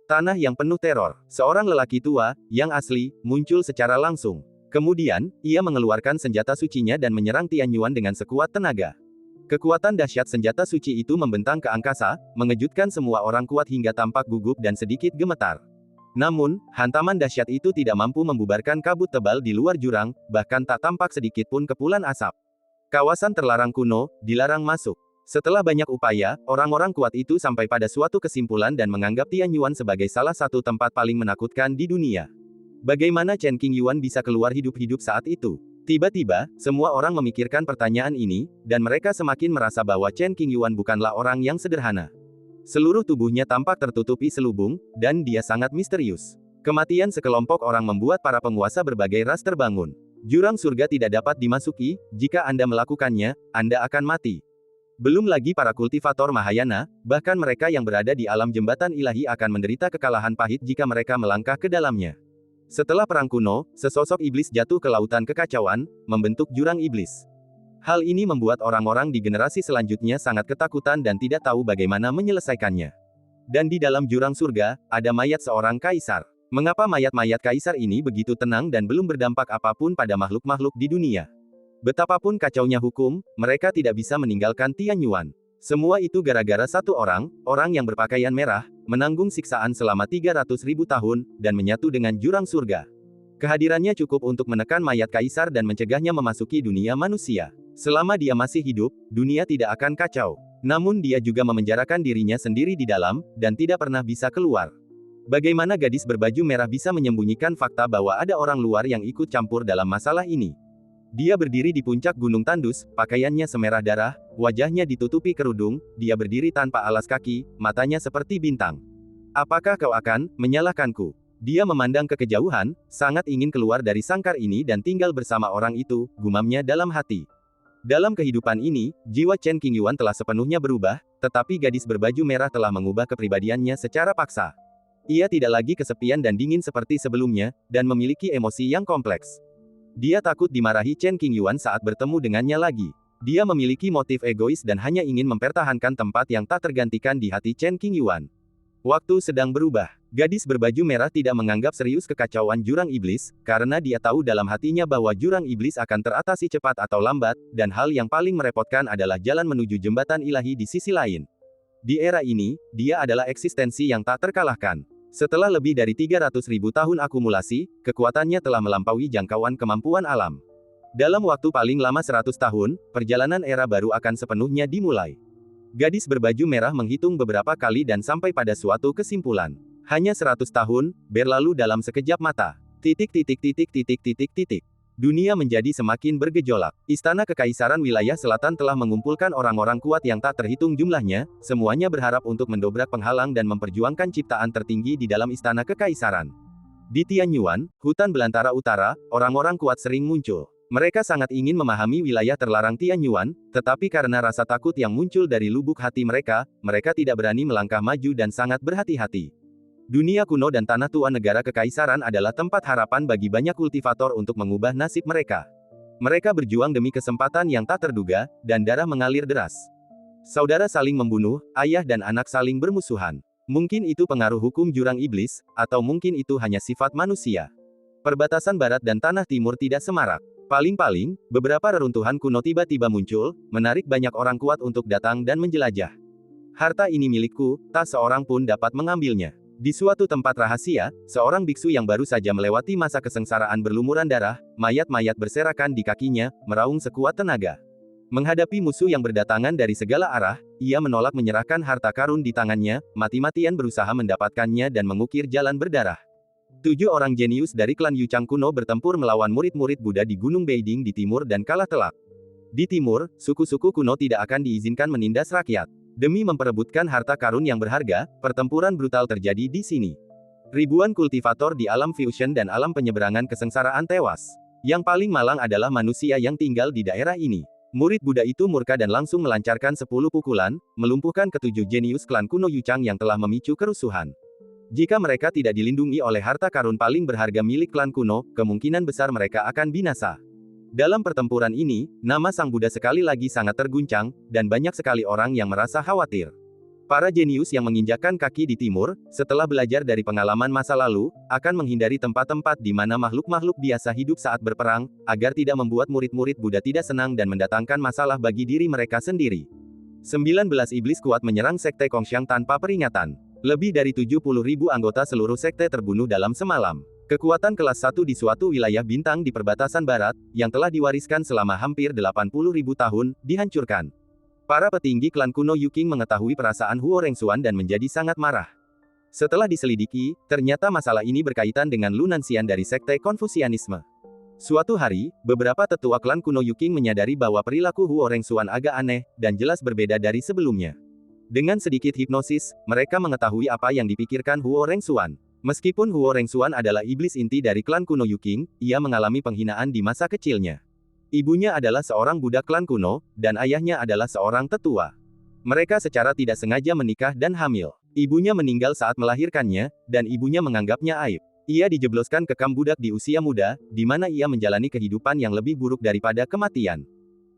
Tanah yang penuh teror. Seorang lelaki tua, yang asli, muncul secara langsung. Kemudian, ia mengeluarkan senjata sucinya dan menyerang Tianyuan dengan sekuat tenaga. Kekuatan dahsyat senjata suci itu membentang ke angkasa, mengejutkan semua orang kuat hingga tampak gugup dan sedikit gemetar. Namun, hantaman dahsyat itu tidak mampu membubarkan kabut tebal di luar jurang, bahkan tak tampak sedikit pun kepulan asap. Kawasan terlarang kuno, dilarang masuk. Setelah banyak upaya, orang-orang kuat itu sampai pada suatu kesimpulan dan menganggap Tianyuan sebagai salah satu tempat paling menakutkan di dunia. Bagaimana Chen Qingyuan bisa keluar hidup-hidup saat itu? Tiba-tiba, semua orang memikirkan pertanyaan ini, dan mereka semakin merasa bahwa Chen Qingyuan bukanlah orang yang sederhana. Seluruh tubuhnya tampak tertutupi selubung, dan dia sangat misterius. Kematian sekelompok orang membuat para penguasa berbagai ras terbangun. Jurang surga tidak dapat dimasuki, jika Anda melakukannya, Anda akan mati. Belum lagi para kultivator Mahayana, bahkan mereka yang berada di alam jembatan ilahi akan menderita kekalahan pahit jika mereka melangkah ke dalamnya. Setelah perang kuno, sesosok iblis jatuh ke lautan kekacauan, membentuk jurang iblis. Hal ini membuat orang-orang di generasi selanjutnya sangat ketakutan dan tidak tahu bagaimana menyelesaikannya. Dan di dalam jurang surga, ada mayat seorang kaisar. Mengapa mayat-mayat kaisar ini begitu tenang dan belum berdampak apapun pada makhluk-makhluk di dunia? Betapapun kacaunya hukum, mereka tidak bisa meninggalkan Tianyuan. Semua itu gara-gara satu orang yang berpakaian merah, menanggung siksaan selama 300.000 tahun, dan menyatu dengan jurang surga. Kehadirannya cukup untuk menekan mayat kaisar dan mencegahnya memasuki dunia manusia. Selama dia masih hidup, dunia tidak akan kacau. Namun dia juga memenjarakan dirinya sendiri di dalam, dan tidak pernah bisa keluar. Bagaimana gadis berbaju merah bisa menyembunyikan fakta bahwa ada orang luar yang ikut campur dalam masalah ini? Dia berdiri di puncak gunung tandus, pakaiannya semerah darah, wajahnya ditutupi kerudung, dia berdiri tanpa alas kaki, matanya seperti bintang. Apakah kau akan menyalahkanku? Dia memandang ke kejauhan, sangat ingin keluar dari sangkar ini dan tinggal bersama orang itu, gumamnya dalam hati. Dalam kehidupan ini, jiwa Chen Qingyuan telah sepenuhnya berubah, tetapi gadis berbaju merah telah mengubah kepribadiannya secara paksa. Ia tidak lagi kesepian dan dingin seperti sebelumnya, dan memiliki emosi yang kompleks. Dia takut dimarahi Chen Qingyuan saat bertemu dengannya lagi. Dia memiliki motif egois dan hanya ingin mempertahankan tempat yang tak tergantikan di hati Chen Qingyuan. Waktu sedang berubah. Gadis berbaju merah tidak menganggap serius kekacauan jurang iblis, karena dia tahu dalam hatinya bahwa jurang iblis akan teratasi cepat atau lambat, dan hal yang paling merepotkan adalah jalan menuju jembatan ilahi di sisi lain. Di era ini, dia adalah eksistensi yang tak terkalahkan. Setelah lebih dari 300.000 tahun akumulasi, kekuatannya telah melampaui jangkauan kemampuan alam. Dalam waktu paling lama 100 tahun, perjalanan era baru akan sepenuhnya dimulai. Gadis berbaju merah menghitung beberapa kali dan sampai pada suatu kesimpulan. Hanya 100 tahun, berlalu dalam sekejap mata. Dunia menjadi semakin bergejolak. Istana Kekaisaran wilayah selatan telah mengumpulkan orang-orang kuat yang tak terhitung jumlahnya, semuanya berharap untuk mendobrak penghalang dan memperjuangkan ciptaan tertinggi di dalam Istana Kekaisaran. Di Tianyuan, hutan belantara utara, orang-orang kuat sering muncul. Mereka sangat ingin memahami wilayah terlarang Tianyuan, tetapi karena rasa takut yang muncul dari lubuk hati mereka, mereka tidak berani melangkah maju dan sangat berhati-hati. Dunia kuno dan tanah tua negara kekaisaran adalah tempat harapan bagi banyak kultivator untuk mengubah nasib mereka. Mereka berjuang demi kesempatan yang tak terduga, dan darah mengalir deras. Saudara saling membunuh, ayah dan anak saling bermusuhan. Mungkin itu pengaruh hukum jurang iblis, atau mungkin itu hanya sifat manusia. Perbatasan barat dan tanah timur tidak semarak. Paling-paling, beberapa reruntuhan kuno tiba-tiba muncul, menarik banyak orang kuat untuk datang dan menjelajah. Harta ini milikku, tak seorang pun dapat mengambilnya. Di suatu tempat rahasia, seorang biksu yang baru saja melewati masa kesengsaraan berlumuran darah, mayat-mayat berserakan di kakinya, meraung sekuat tenaga. Menghadapi musuh yang berdatangan dari segala arah, ia menolak menyerahkan harta karun di tangannya, mati-matian berusaha mendapatkannya dan mengukir jalan berdarah. 7 orang jenius dari klan Yuchang kuno bertempur melawan murid-murid Buddha di Gunung Beiding di timur dan kalah telak. Di timur, suku-suku kuno tidak akan diizinkan menindas rakyat. Demi memperebutkan harta karun yang berharga, pertempuran brutal terjadi di sini. Ribuan kultivator di alam fusion dan alam penyeberangan kesengsaraan tewas. Yang paling malang adalah manusia yang tinggal di daerah ini. Murid Buddha itu murka dan langsung melancarkan 10 pukulan, melumpuhkan ketujuh jenius klan kuno Yuchang yang telah memicu kerusuhan. Jika mereka tidak dilindungi oleh harta karun paling berharga milik klan kuno, kemungkinan besar mereka akan binasa. Dalam pertempuran ini, nama Sang Buddha sekali lagi sangat terguncang, dan banyak sekali orang yang merasa khawatir. Para jenius yang menginjakkan kaki di timur, setelah belajar dari pengalaman masa lalu, akan menghindari tempat-tempat di mana makhluk-makhluk biasa hidup saat berperang, agar tidak membuat murid-murid Buddha tidak senang dan mendatangkan masalah bagi diri mereka sendiri. 19 iblis kuat menyerang Sekte Kongxiang tanpa peringatan. Lebih dari 70.000 anggota seluruh sekte terbunuh dalam semalam. Kekuatan kelas 1 di suatu wilayah bintang di perbatasan barat, yang telah diwariskan selama hampir 80.000 tahun, dihancurkan. Para petinggi klan kuno Yuking mengetahui perasaan Huo Rengsuan dan menjadi sangat marah. Setelah diselidiki, ternyata masalah ini berkaitan dengan Lu Nanxian dari Sekte Konfusianisme. Suatu hari, beberapa tetua klan kuno Yuking menyadari bahwa perilaku Huo Rengsuan agak aneh, dan jelas berbeda dari sebelumnya. Dengan sedikit hipnosis, mereka mengetahui apa yang dipikirkan Huo Rengsuan. Meskipun Huo Rengsuan adalah iblis inti dari klan kuno Yuking, ia mengalami penghinaan di masa kecilnya. Ibunya adalah seorang budak klan kuno, dan ayahnya adalah seorang tetua. Mereka secara tidak sengaja menikah dan hamil. Ibunya meninggal saat melahirkannya, dan ibunya menganggapnya aib. Ia dijebloskan ke kamp budak di usia muda, di mana ia menjalani kehidupan yang lebih buruk daripada kematian.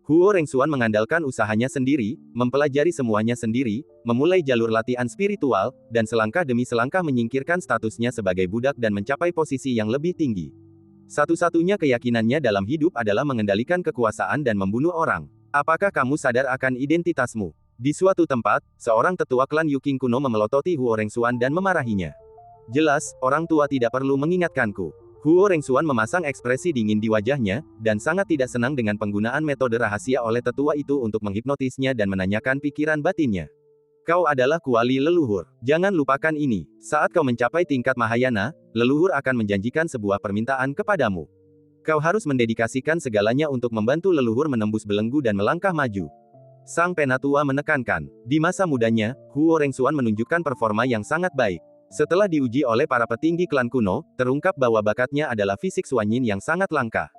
Huo Rengsuan mengandalkan usahanya sendiri, mempelajari semuanya sendiri, memulai jalur latihan spiritual, dan selangkah demi selangkah menyingkirkan statusnya sebagai budak dan mencapai posisi yang lebih tinggi. Satu-satunya keyakinannya dalam hidup adalah mengendalikan kekuasaan dan membunuh orang. Apakah kamu sadar akan identitasmu? Di suatu tempat, seorang tetua klan Yuking kuno memelototi Huo Rengsuan dan memarahinya. Jelas, orang tua tidak perlu mengingatkanku. Huo Rengsuan memasang ekspresi dingin di wajahnya, dan sangat tidak senang dengan penggunaan metode rahasia oleh tetua itu untuk menghipnotisnya dan menanyakan pikiran batinnya. Kau adalah kuali leluhur. Jangan lupakan ini. Saat kau mencapai tingkat Mahayana, leluhur akan menjanjikan sebuah permintaan kepadamu. Kau harus mendedikasikan segalanya untuk membantu leluhur menembus belenggu dan melangkah maju. Sang penatua menekankan. Di masa mudanya, Huo Rengsuan menunjukkan performa yang sangat baik. Setelah diuji oleh para petinggi klan kuno, terungkap bahwa bakatnya adalah fisik Suanyin yang sangat langka.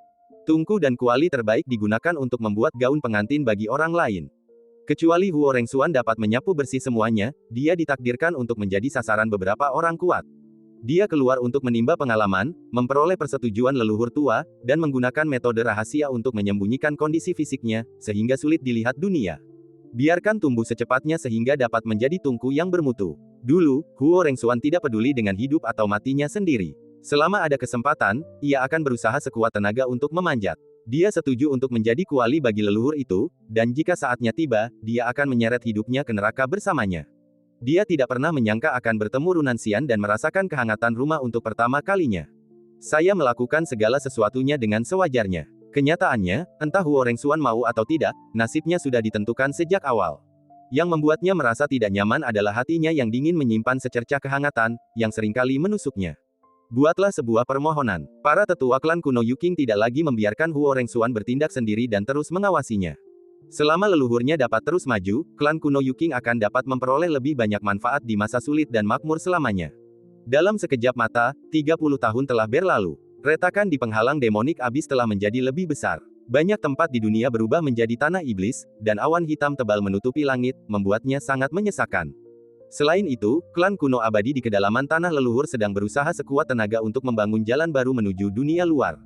Tungku dan kuali terbaik digunakan untuk membuat gaun pengantin bagi orang lain. Kecuali Huo Rengsuan dapat menyapu bersih semuanya, dia ditakdirkan untuk menjadi sasaran beberapa orang kuat. Dia keluar untuk menimba pengalaman, memperoleh persetujuan leluhur tua, dan menggunakan metode rahasia untuk menyembunyikan kondisi fisiknya, sehingga sulit dilihat dunia. Biarkan tumbuh secepatnya sehingga dapat menjadi tungku yang bermutu. Dulu, Huo Rengsuan tidak peduli dengan hidup atau matinya sendiri. Selama ada kesempatan, ia akan berusaha sekuat tenaga untuk memanjat. Dia setuju untuk menjadi kuali bagi leluhur itu, dan jika saatnya tiba, dia akan menyeret hidupnya ke neraka bersamanya. Dia tidak pernah menyangka akan bertemu Runanxian dan merasakan kehangatan rumah untuk pertama kalinya. Saya melakukan segala sesuatunya dengan sewajarnya. Kenyataannya, entah Huo Rengsuan mau atau tidak, nasibnya sudah ditentukan sejak awal. Yang membuatnya merasa tidak nyaman adalah hatinya yang dingin menyimpan secercah kehangatan, yang seringkali menusuknya. Buatlah sebuah permohonan. Para tetua klan kuno Yuking tidak lagi membiarkan Huo Rengsuan bertindak sendiri dan terus mengawasinya. Selama leluhurnya dapat terus maju, klan kuno Yuking akan dapat memperoleh lebih banyak manfaat di masa sulit dan makmur selamanya. Dalam sekejap mata, 30 tahun telah berlalu. Retakan di penghalang demonik abis telah menjadi lebih besar. Banyak tempat di dunia berubah menjadi tanah iblis, dan awan hitam tebal menutupi langit, membuatnya sangat menyesakan. Selain itu, klan kuno abadi di kedalaman tanah leluhur sedang berusaha sekuat tenaga untuk membangun jalan baru menuju dunia luar.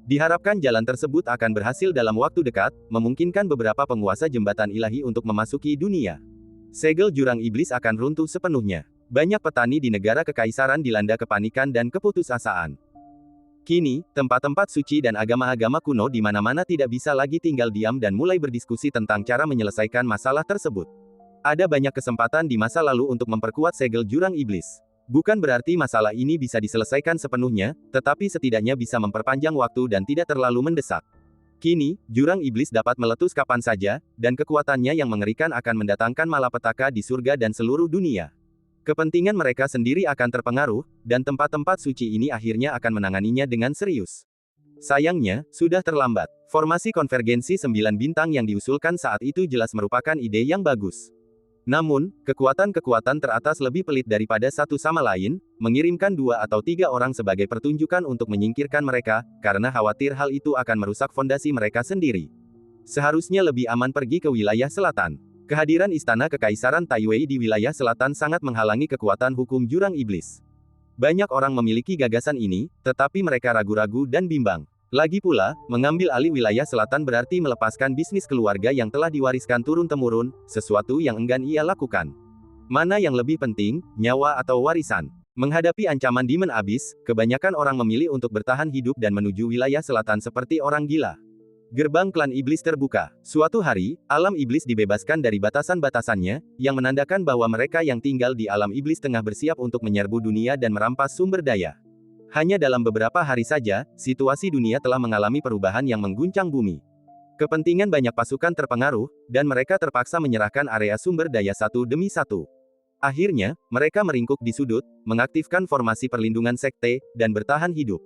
Diharapkan jalan tersebut akan berhasil dalam waktu dekat, memungkinkan beberapa penguasa jembatan ilahi untuk memasuki dunia. Segel jurang iblis akan runtuh sepenuhnya. Banyak petani di negara kekaisaran dilanda kepanikan dan keputusasaan. Kini, tempat-tempat suci dan agama-agama kuno di mana-mana tidak bisa lagi tinggal diam dan mulai berdiskusi tentang cara menyelesaikan masalah tersebut. Ada banyak kesempatan di masa lalu untuk memperkuat segel jurang iblis. Bukan berarti masalah ini bisa diselesaikan sepenuhnya, tetapi setidaknya bisa memperpanjang waktu dan tidak terlalu mendesak. Kini, jurang iblis dapat meletus kapan saja, dan kekuatannya yang mengerikan akan mendatangkan malapetaka di surga dan seluruh dunia. Kepentingan mereka sendiri akan terpengaruh, dan tempat-tempat suci ini akhirnya akan menanganinya dengan serius. Sayangnya, sudah terlambat. Formasi konvergensi 9 bintang yang diusulkan saat itu jelas merupakan ide yang bagus. Namun, kekuatan-kekuatan teratas lebih pelit daripada satu sama lain, mengirimkan 2 atau 3 orang sebagai pertunjukan untuk menyingkirkan mereka, karena khawatir hal itu akan merusak fondasi mereka sendiri. Seharusnya lebih aman pergi ke wilayah selatan. Kehadiran Istana Kekaisaran Taiwei di wilayah selatan sangat menghalangi kekuatan hukum jurang iblis. Banyak orang memiliki gagasan ini, tetapi mereka ragu-ragu dan bimbang. Lagi pula, mengambil alih wilayah selatan berarti melepaskan bisnis keluarga yang telah diwariskan turun-temurun, sesuatu yang enggan ia lakukan. Mana yang lebih penting, nyawa atau warisan? Menghadapi ancaman Demon Abyss, kebanyakan orang memilih untuk bertahan hidup dan menuju wilayah selatan seperti orang gila. Gerbang klan iblis terbuka. Suatu hari, alam iblis dibebaskan dari batasan-batasannya, yang menandakan bahwa mereka yang tinggal di alam iblis tengah bersiap untuk menyerbu dunia dan merampas sumber daya. Hanya dalam beberapa hari saja, situasi dunia telah mengalami perubahan yang mengguncang bumi. Kepentingan banyak pasukan terpengaruh, dan mereka terpaksa menyerahkan area sumber daya satu demi satu. Akhirnya, mereka meringkuk di sudut, mengaktifkan formasi perlindungan sekte, dan bertahan hidup.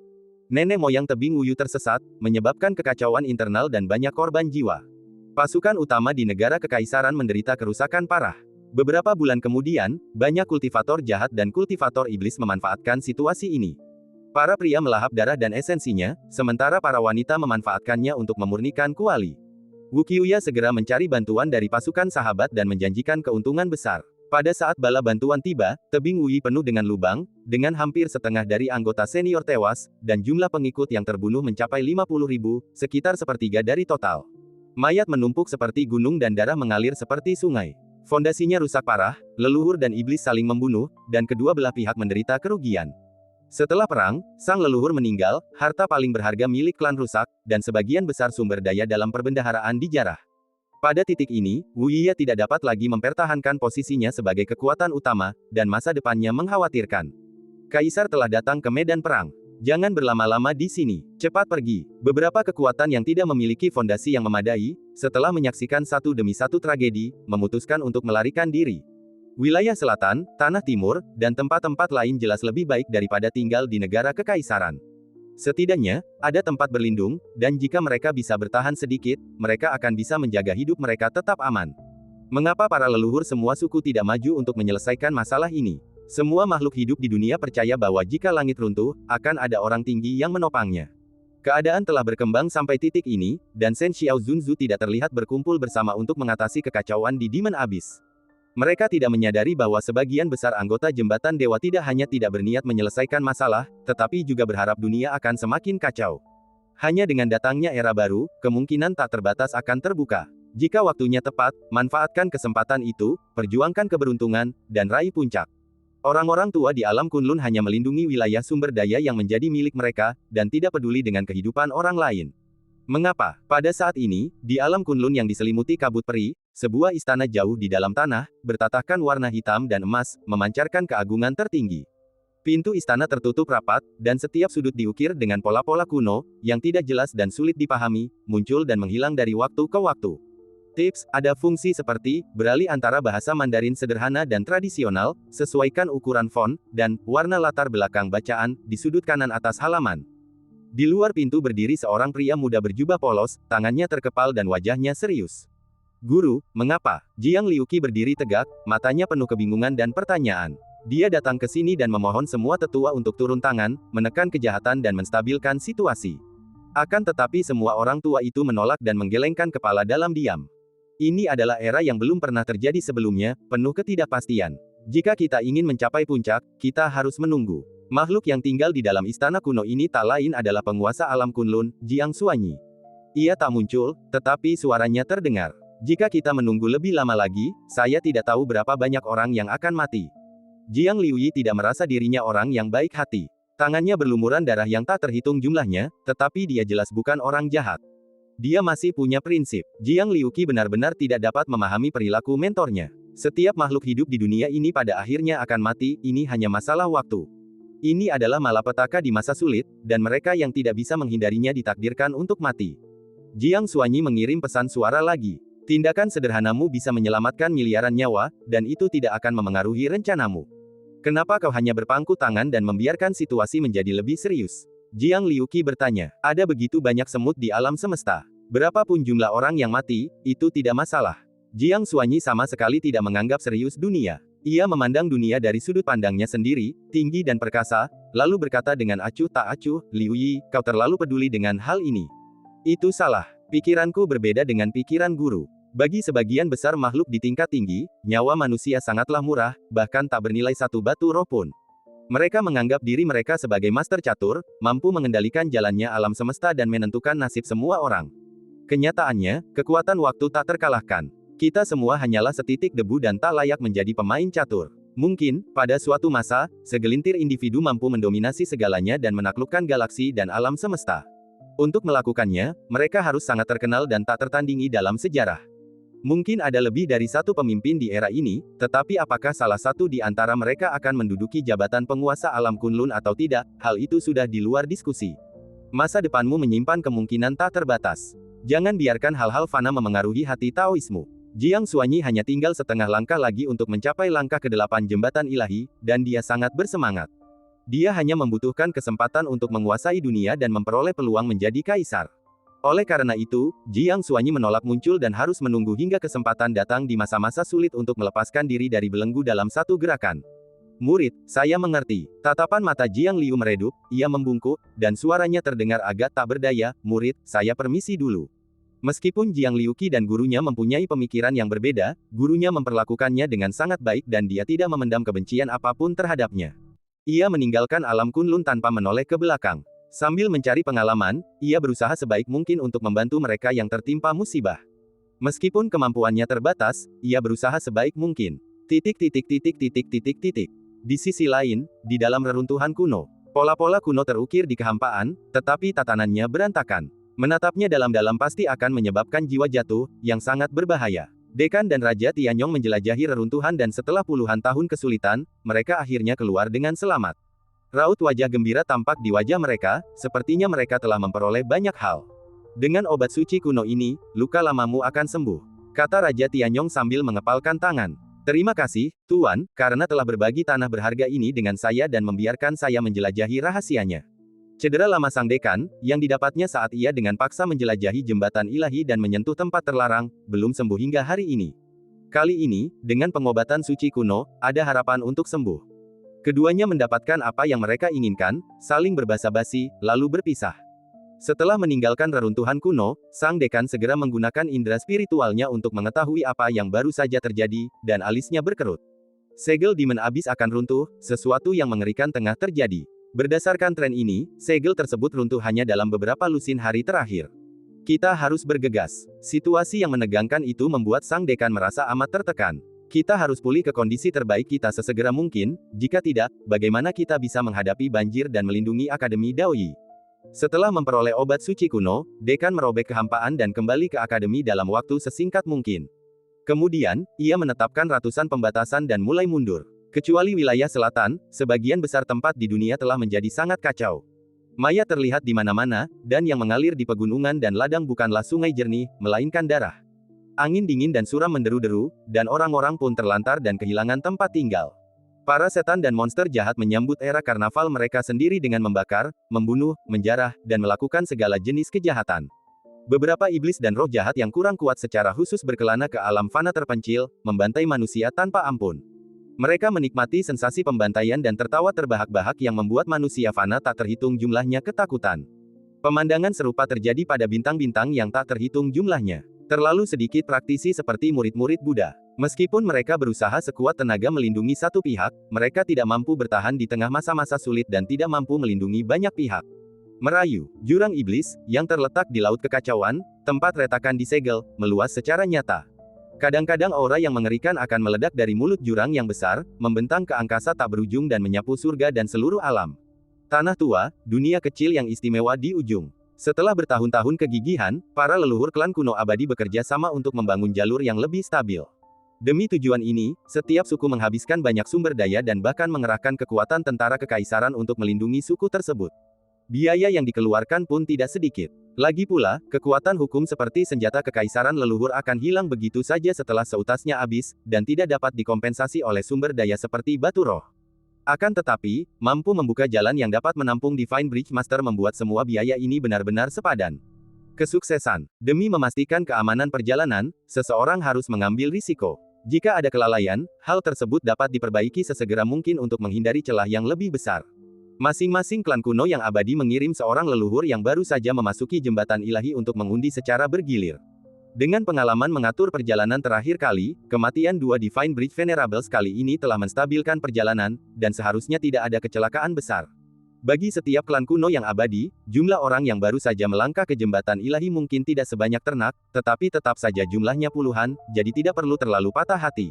Nenek moyang tebing Wuyu tersesat, menyebabkan kekacauan internal dan banyak korban jiwa. Pasukan utama di negara kekaisaran menderita kerusakan parah. Beberapa bulan kemudian, banyak kultivator jahat dan kultivator iblis memanfaatkan situasi ini. Para pria melahap darah dan esensinya, sementara para wanita memanfaatkannya untuk memurnikan kuali. Wu Qiuya segera mencari bantuan dari pasukan sahabat dan menjanjikan keuntungan besar. Pada saat bala bantuan tiba, tebing Wuyi penuh dengan lubang, dengan hampir setengah dari anggota senior tewas, dan jumlah pengikut yang terbunuh mencapai 50.000, sekitar sepertiga dari total. Mayat menumpuk seperti gunung dan darah mengalir seperti sungai. Fondasinya rusak parah, leluhur dan iblis saling membunuh, dan kedua belah pihak menderita kerugian. Setelah perang, sang leluhur meninggal, harta paling berharga milik klan rusak, dan sebagian besar sumber daya dalam perbendaharaan dijarah. Pada titik ini, Wu Yiya tidak dapat lagi mempertahankan posisinya sebagai kekuatan utama, dan masa depannya mengkhawatirkan. Kaisar telah datang ke medan perang. Jangan berlama-lama di sini. Cepat pergi. Beberapa kekuatan yang tidak memiliki fondasi yang memadai, setelah menyaksikan satu demi satu tragedi, memutuskan untuk melarikan diri. Wilayah selatan, tanah timur, dan tempat-tempat lain jelas lebih baik daripada tinggal di negara kekaisaran. Setidaknya, ada tempat berlindung, dan jika mereka bisa bertahan sedikit, mereka akan bisa menjaga hidup mereka tetap aman. Mengapa para leluhur semua suku tidak maju untuk menyelesaikan masalah ini? Semua makhluk hidup di dunia percaya bahwa jika langit runtuh, akan ada orang tinggi yang menopangnya. Keadaan telah berkembang sampai titik ini, dan Shen Xiao Zunzu tidak terlihat berkumpul bersama untuk mengatasi kekacauan di Demon Abyss. Mereka tidak menyadari bahwa sebagian besar anggota jembatan dewa tidak hanya tidak berniat menyelesaikan masalah, tetapi juga berharap dunia akan semakin kacau. Hanya dengan datangnya era baru, kemungkinan tak terbatas akan terbuka. Jika waktunya tepat, manfaatkan kesempatan itu, perjuangkan keberuntungan, dan raih puncak. Orang-orang tua di alam Kunlun hanya melindungi wilayah sumber daya yang menjadi milik mereka, dan tidak peduli dengan kehidupan orang lain. Mengapa? Pada saat ini, di alam Kunlun yang diselimuti kabut peri, sebuah istana jauh di dalam tanah, bertatahkan warna hitam dan emas, memancarkan keagungan tertinggi. Pintu istana tertutup rapat, dan setiap sudut diukir dengan pola-pola kuno, yang tidak jelas dan sulit dipahami, muncul dan menghilang dari waktu ke waktu. Tips, ada fungsi seperti, beralih antara bahasa Mandarin sederhana dan tradisional, sesuaikan ukuran font, dan, warna latar belakang bacaan, di sudut kanan atas halaman. Di luar pintu berdiri seorang pria muda berjubah polos, tangannya terkepal dan wajahnya serius. Guru, mengapa? Jiang Liuqi berdiri tegak, matanya penuh kebingungan dan pertanyaan. Dia datang ke sini dan memohon semua tetua untuk turun tangan, menekan kejahatan dan menstabilkan situasi. Akan tetapi semua orang tua itu menolak dan menggelengkan kepala dalam diam. Ini adalah era yang belum pernah terjadi sebelumnya, penuh ketidakpastian. Jika kita ingin mencapai puncak, kita harus menunggu. Makhluk yang tinggal di dalam istana kuno ini tak lain adalah penguasa alam Kunlun, Jiang Xuanyi. Ia tak muncul, tetapi suaranya terdengar. Jika kita menunggu lebih lama lagi, saya tidak tahu berapa banyak orang yang akan mati. Jiang Liuyi tidak merasa dirinya orang yang baik hati. Tangannya berlumuran darah yang tak terhitung jumlahnya, tetapi dia jelas bukan orang jahat. Dia masih punya prinsip. Jiang Liuqi benar-benar tidak dapat memahami perilaku mentornya. Setiap makhluk hidup di dunia ini pada akhirnya akan mati, ini hanya masalah waktu. Ini adalah malapetaka di masa sulit, dan mereka yang tidak bisa menghindarinya ditakdirkan untuk mati. Jiang Xuanyi mengirim pesan suara lagi. Tindakan sederhanamu bisa menyelamatkan miliaran nyawa, dan itu tidak akan memengaruhi rencanamu. Kenapa kau hanya berpangku tangan dan membiarkan situasi menjadi lebih serius? Jiang Liuqi bertanya, ada begitu banyak semut di alam semesta. Berapapun jumlah orang yang mati, itu tidak masalah. Jiang Xuanyi sama sekali tidak menganggap serius dunia. Ia memandang dunia dari sudut pandangnya sendiri, tinggi dan perkasa, lalu berkata dengan acuh tak acuh, Liuyi, kau terlalu peduli dengan hal ini. Itu salah. Pikiranku berbeda dengan pikiran guru. Bagi sebagian besar makhluk di tingkat tinggi, nyawa manusia sangatlah murah, bahkan tak bernilai satu batu roh pun. Mereka menganggap diri mereka sebagai master catur, mampu mengendalikan jalannya alam semesta dan menentukan nasib semua orang. Kenyataannya, kekuatan waktu tak terkalahkan. Kita semua hanyalah setitik debu dan tak layak menjadi pemain catur. Mungkin, pada suatu masa, segelintir individu mampu mendominasi segalanya dan menaklukkan galaksi dan alam semesta. Untuk melakukannya, mereka harus sangat terkenal dan tak tertandingi dalam sejarah. Mungkin ada lebih dari satu pemimpin di era ini, tetapi apakah salah satu di antara mereka akan menduduki jabatan penguasa alam Kunlun atau tidak, hal itu sudah di luar diskusi. Masa depanmu menyimpan kemungkinan tak terbatas. Jangan biarkan hal-hal fana memengaruhi hati Taoismu. Jiang Xuanyi hanya tinggal setengah langkah lagi untuk mencapai langkah ke-8 jembatan ilahi, dan dia sangat bersemangat. Dia hanya membutuhkan kesempatan untuk menguasai dunia dan memperoleh peluang menjadi kaisar. Oleh karena itu, Jiang Xuanyi menolak muncul dan harus menunggu hingga kesempatan datang di masa-masa sulit untuk melepaskan diri dari belenggu dalam satu gerakan. Murid, saya mengerti. Tatapan mata Jiang Liu meredup, ia membungkuk, dan suaranya terdengar agak tak berdaya, murid, saya permisi dulu. Meskipun Jiang Liuqi dan gurunya mempunyai pemikiran yang berbeda, gurunya memperlakukannya dengan sangat baik dan dia tidak memendam kebencian apapun terhadapnya. Ia meninggalkan alam Kunlun tanpa menoleh ke belakang. Sambil mencari pengalaman, ia berusaha sebaik mungkin untuk membantu mereka yang tertimpa musibah. Meskipun kemampuannya terbatas, ia berusaha sebaik mungkin. Di sisi lain, di dalam reruntuhan kuno, pola-pola kuno terukir di kehampaan, tetapi tatanannya berantakan. Menatapnya dalam-dalam pasti akan menyebabkan jiwa jatuh, yang sangat berbahaya. Dekan dan Raja Tianyong menjelajahi reruntuhan dan setelah puluhan tahun kesulitan, mereka akhirnya keluar dengan selamat. Raut wajah gembira tampak di wajah mereka, sepertinya mereka telah memperoleh banyak hal. Dengan obat suci kuno ini, luka lamamu akan sembuh, kata Raja Tianyong sambil mengepalkan tangan. Terima kasih, Tuan, karena telah berbagi tanah berharga ini dengan saya dan membiarkan saya menjelajahi rahasianya. Cedera lama sang dekan, yang didapatnya saat ia dengan paksa menjelajahi jembatan ilahi dan menyentuh tempat terlarang, belum sembuh hingga hari ini. Kali ini, dengan pengobatan suci kuno, ada harapan untuk sembuh. Keduanya mendapatkan apa yang mereka inginkan, saling berbasa-basi, lalu berpisah. Setelah meninggalkan reruntuhan kuno, sang dekan segera menggunakan indera spiritualnya untuk mengetahui apa yang baru saja terjadi, dan alisnya berkerut. Segel Demon Abyss akan runtuh, sesuatu yang mengerikan tengah terjadi. Berdasarkan tren ini, segel tersebut runtuh hanya dalam beberapa lusin hari terakhir. Kita harus bergegas. Situasi yang menegangkan itu membuat sang dekan merasa amat tertekan. Kita harus pulih ke kondisi terbaik kita sesegera mungkin, jika tidak, bagaimana kita bisa menghadapi banjir dan melindungi Akademi Daoyi. Setelah memperoleh obat suci kuno, dekan merobek kehampaan dan kembali ke akademi dalam waktu sesingkat mungkin. Kemudian, ia menetapkan ratusan pembatasan dan mulai mundur. Kecuali wilayah selatan, sebagian besar tempat di dunia telah menjadi sangat kacau. Mayat terlihat di mana-mana, dan yang mengalir di pegunungan dan ladang bukanlah sungai jernih, melainkan darah. Angin dingin dan suram menderu-deru, dan orang-orang pun terlantar dan kehilangan tempat tinggal. Para setan dan monster jahat menyambut era karnaval mereka sendiri dengan membakar, membunuh, menjarah, dan melakukan segala jenis kejahatan. Beberapa iblis dan roh jahat yang kurang kuat secara khusus berkelana ke alam fana terpencil, membantai manusia tanpa ampun. Mereka menikmati sensasi pembantaian dan tertawa terbahak-bahak yang membuat manusia fana tak terhitung jumlahnya ketakutan. Pemandangan serupa terjadi pada bintang-bintang yang tak terhitung jumlahnya. Terlalu sedikit praktisi seperti murid-murid Buddha. Meskipun mereka berusaha sekuat tenaga melindungi satu pihak, mereka tidak mampu bertahan di tengah masa-masa sulit dan tidak mampu melindungi banyak pihak. Merayu, jurang iblis, yang terletak di laut kekacauan, tempat retakan disegel, meluas secara nyata. Kadang-kadang aura yang mengerikan akan meledak dari mulut jurang yang besar, membentang ke angkasa tak berujung dan menyapu surga dan seluruh alam. Tanah tua, dunia kecil yang istimewa di ujung. Setelah bertahun-tahun kegigihan, para leluhur klan kuno abadi bekerja sama untuk membangun jalur yang lebih stabil. Demi tujuan ini, setiap suku menghabiskan banyak sumber daya dan bahkan mengerahkan kekuatan tentara kekaisaran untuk melindungi suku tersebut. Biaya yang dikeluarkan pun tidak sedikit. Lagi pula, kekuatan hukum seperti senjata kekaisaran leluhur akan hilang begitu saja setelah seutasnya habis, dan tidak dapat dikompensasi oleh sumber daya seperti batu roh. Akan tetapi, mampu membuka jalan yang dapat menampung Divine Bridge Master membuat semua biaya ini benar-benar sepadan. Kesuksesan. Demi memastikan keamanan perjalanan, seseorang harus mengambil risiko. Jika ada kelalaian, hal tersebut dapat diperbaiki sesegera mungkin untuk menghindari celah yang lebih besar. Masing-masing klan kuno yang abadi mengirim seorang leluhur yang baru saja memasuki jembatan ilahi untuk mengundi secara bergilir. Dengan pengalaman mengatur perjalanan terakhir kali, kematian dua Divine Bridge Venerables kali ini telah menstabilkan perjalanan, dan seharusnya tidak ada kecelakaan besar. Bagi setiap klan kuno yang abadi, jumlah orang yang baru saja melangkah ke jembatan ilahi mungkin tidak sebanyak ternak, tetapi tetap saja jumlahnya puluhan, jadi tidak perlu terlalu patah hati.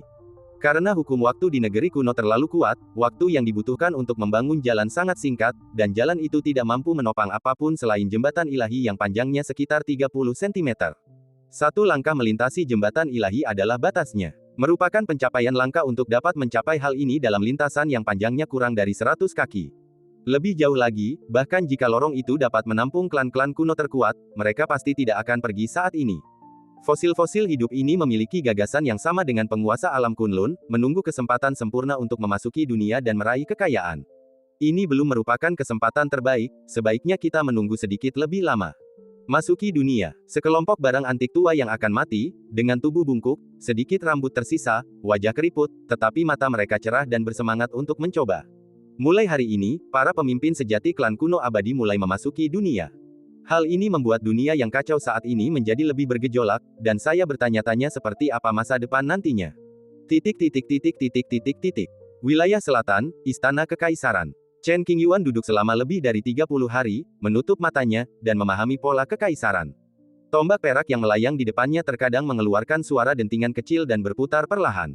Karena hukum waktu di negeri kuno terlalu kuat, waktu yang dibutuhkan untuk membangun jalan sangat singkat, dan jalan itu tidak mampu menopang apapun selain jembatan ilahi yang panjangnya sekitar 30 cm. Satu langkah melintasi jembatan ilahi adalah batasnya. Merupakan pencapaian langka untuk dapat mencapai hal ini dalam lintasan yang panjangnya kurang dari 100 kaki. Lebih jauh lagi, bahkan jika lorong itu dapat menampung klan-klan kuno terkuat, mereka pasti tidak akan pergi saat ini. Fosil-fosil hidup ini memiliki gagasan yang sama dengan penguasa alam Kunlun, menunggu kesempatan sempurna untuk memasuki dunia dan meraih kekayaan. Ini belum merupakan kesempatan terbaik, sebaiknya kita menunggu sedikit lebih lama. Masuki dunia, sekelompok barang antik tua yang akan mati, dengan tubuh bungkuk, sedikit rambut tersisa, wajah keriput, tetapi mata mereka cerah dan bersemangat untuk mencoba. Mulai hari ini, para pemimpin sejati klan kuno abadi mulai memasuki dunia. Hal ini membuat dunia yang kacau saat ini menjadi lebih bergejolak, dan saya bertanya-tanya seperti apa masa depan nantinya. Wilayah Selatan, Istana Kekaisaran. Chen Qingyuan duduk selama lebih dari 30 hari, menutup matanya, dan memahami pola kekaisaran. Tombak perak yang melayang di depannya terkadang mengeluarkan suara dentingan kecil dan berputar perlahan.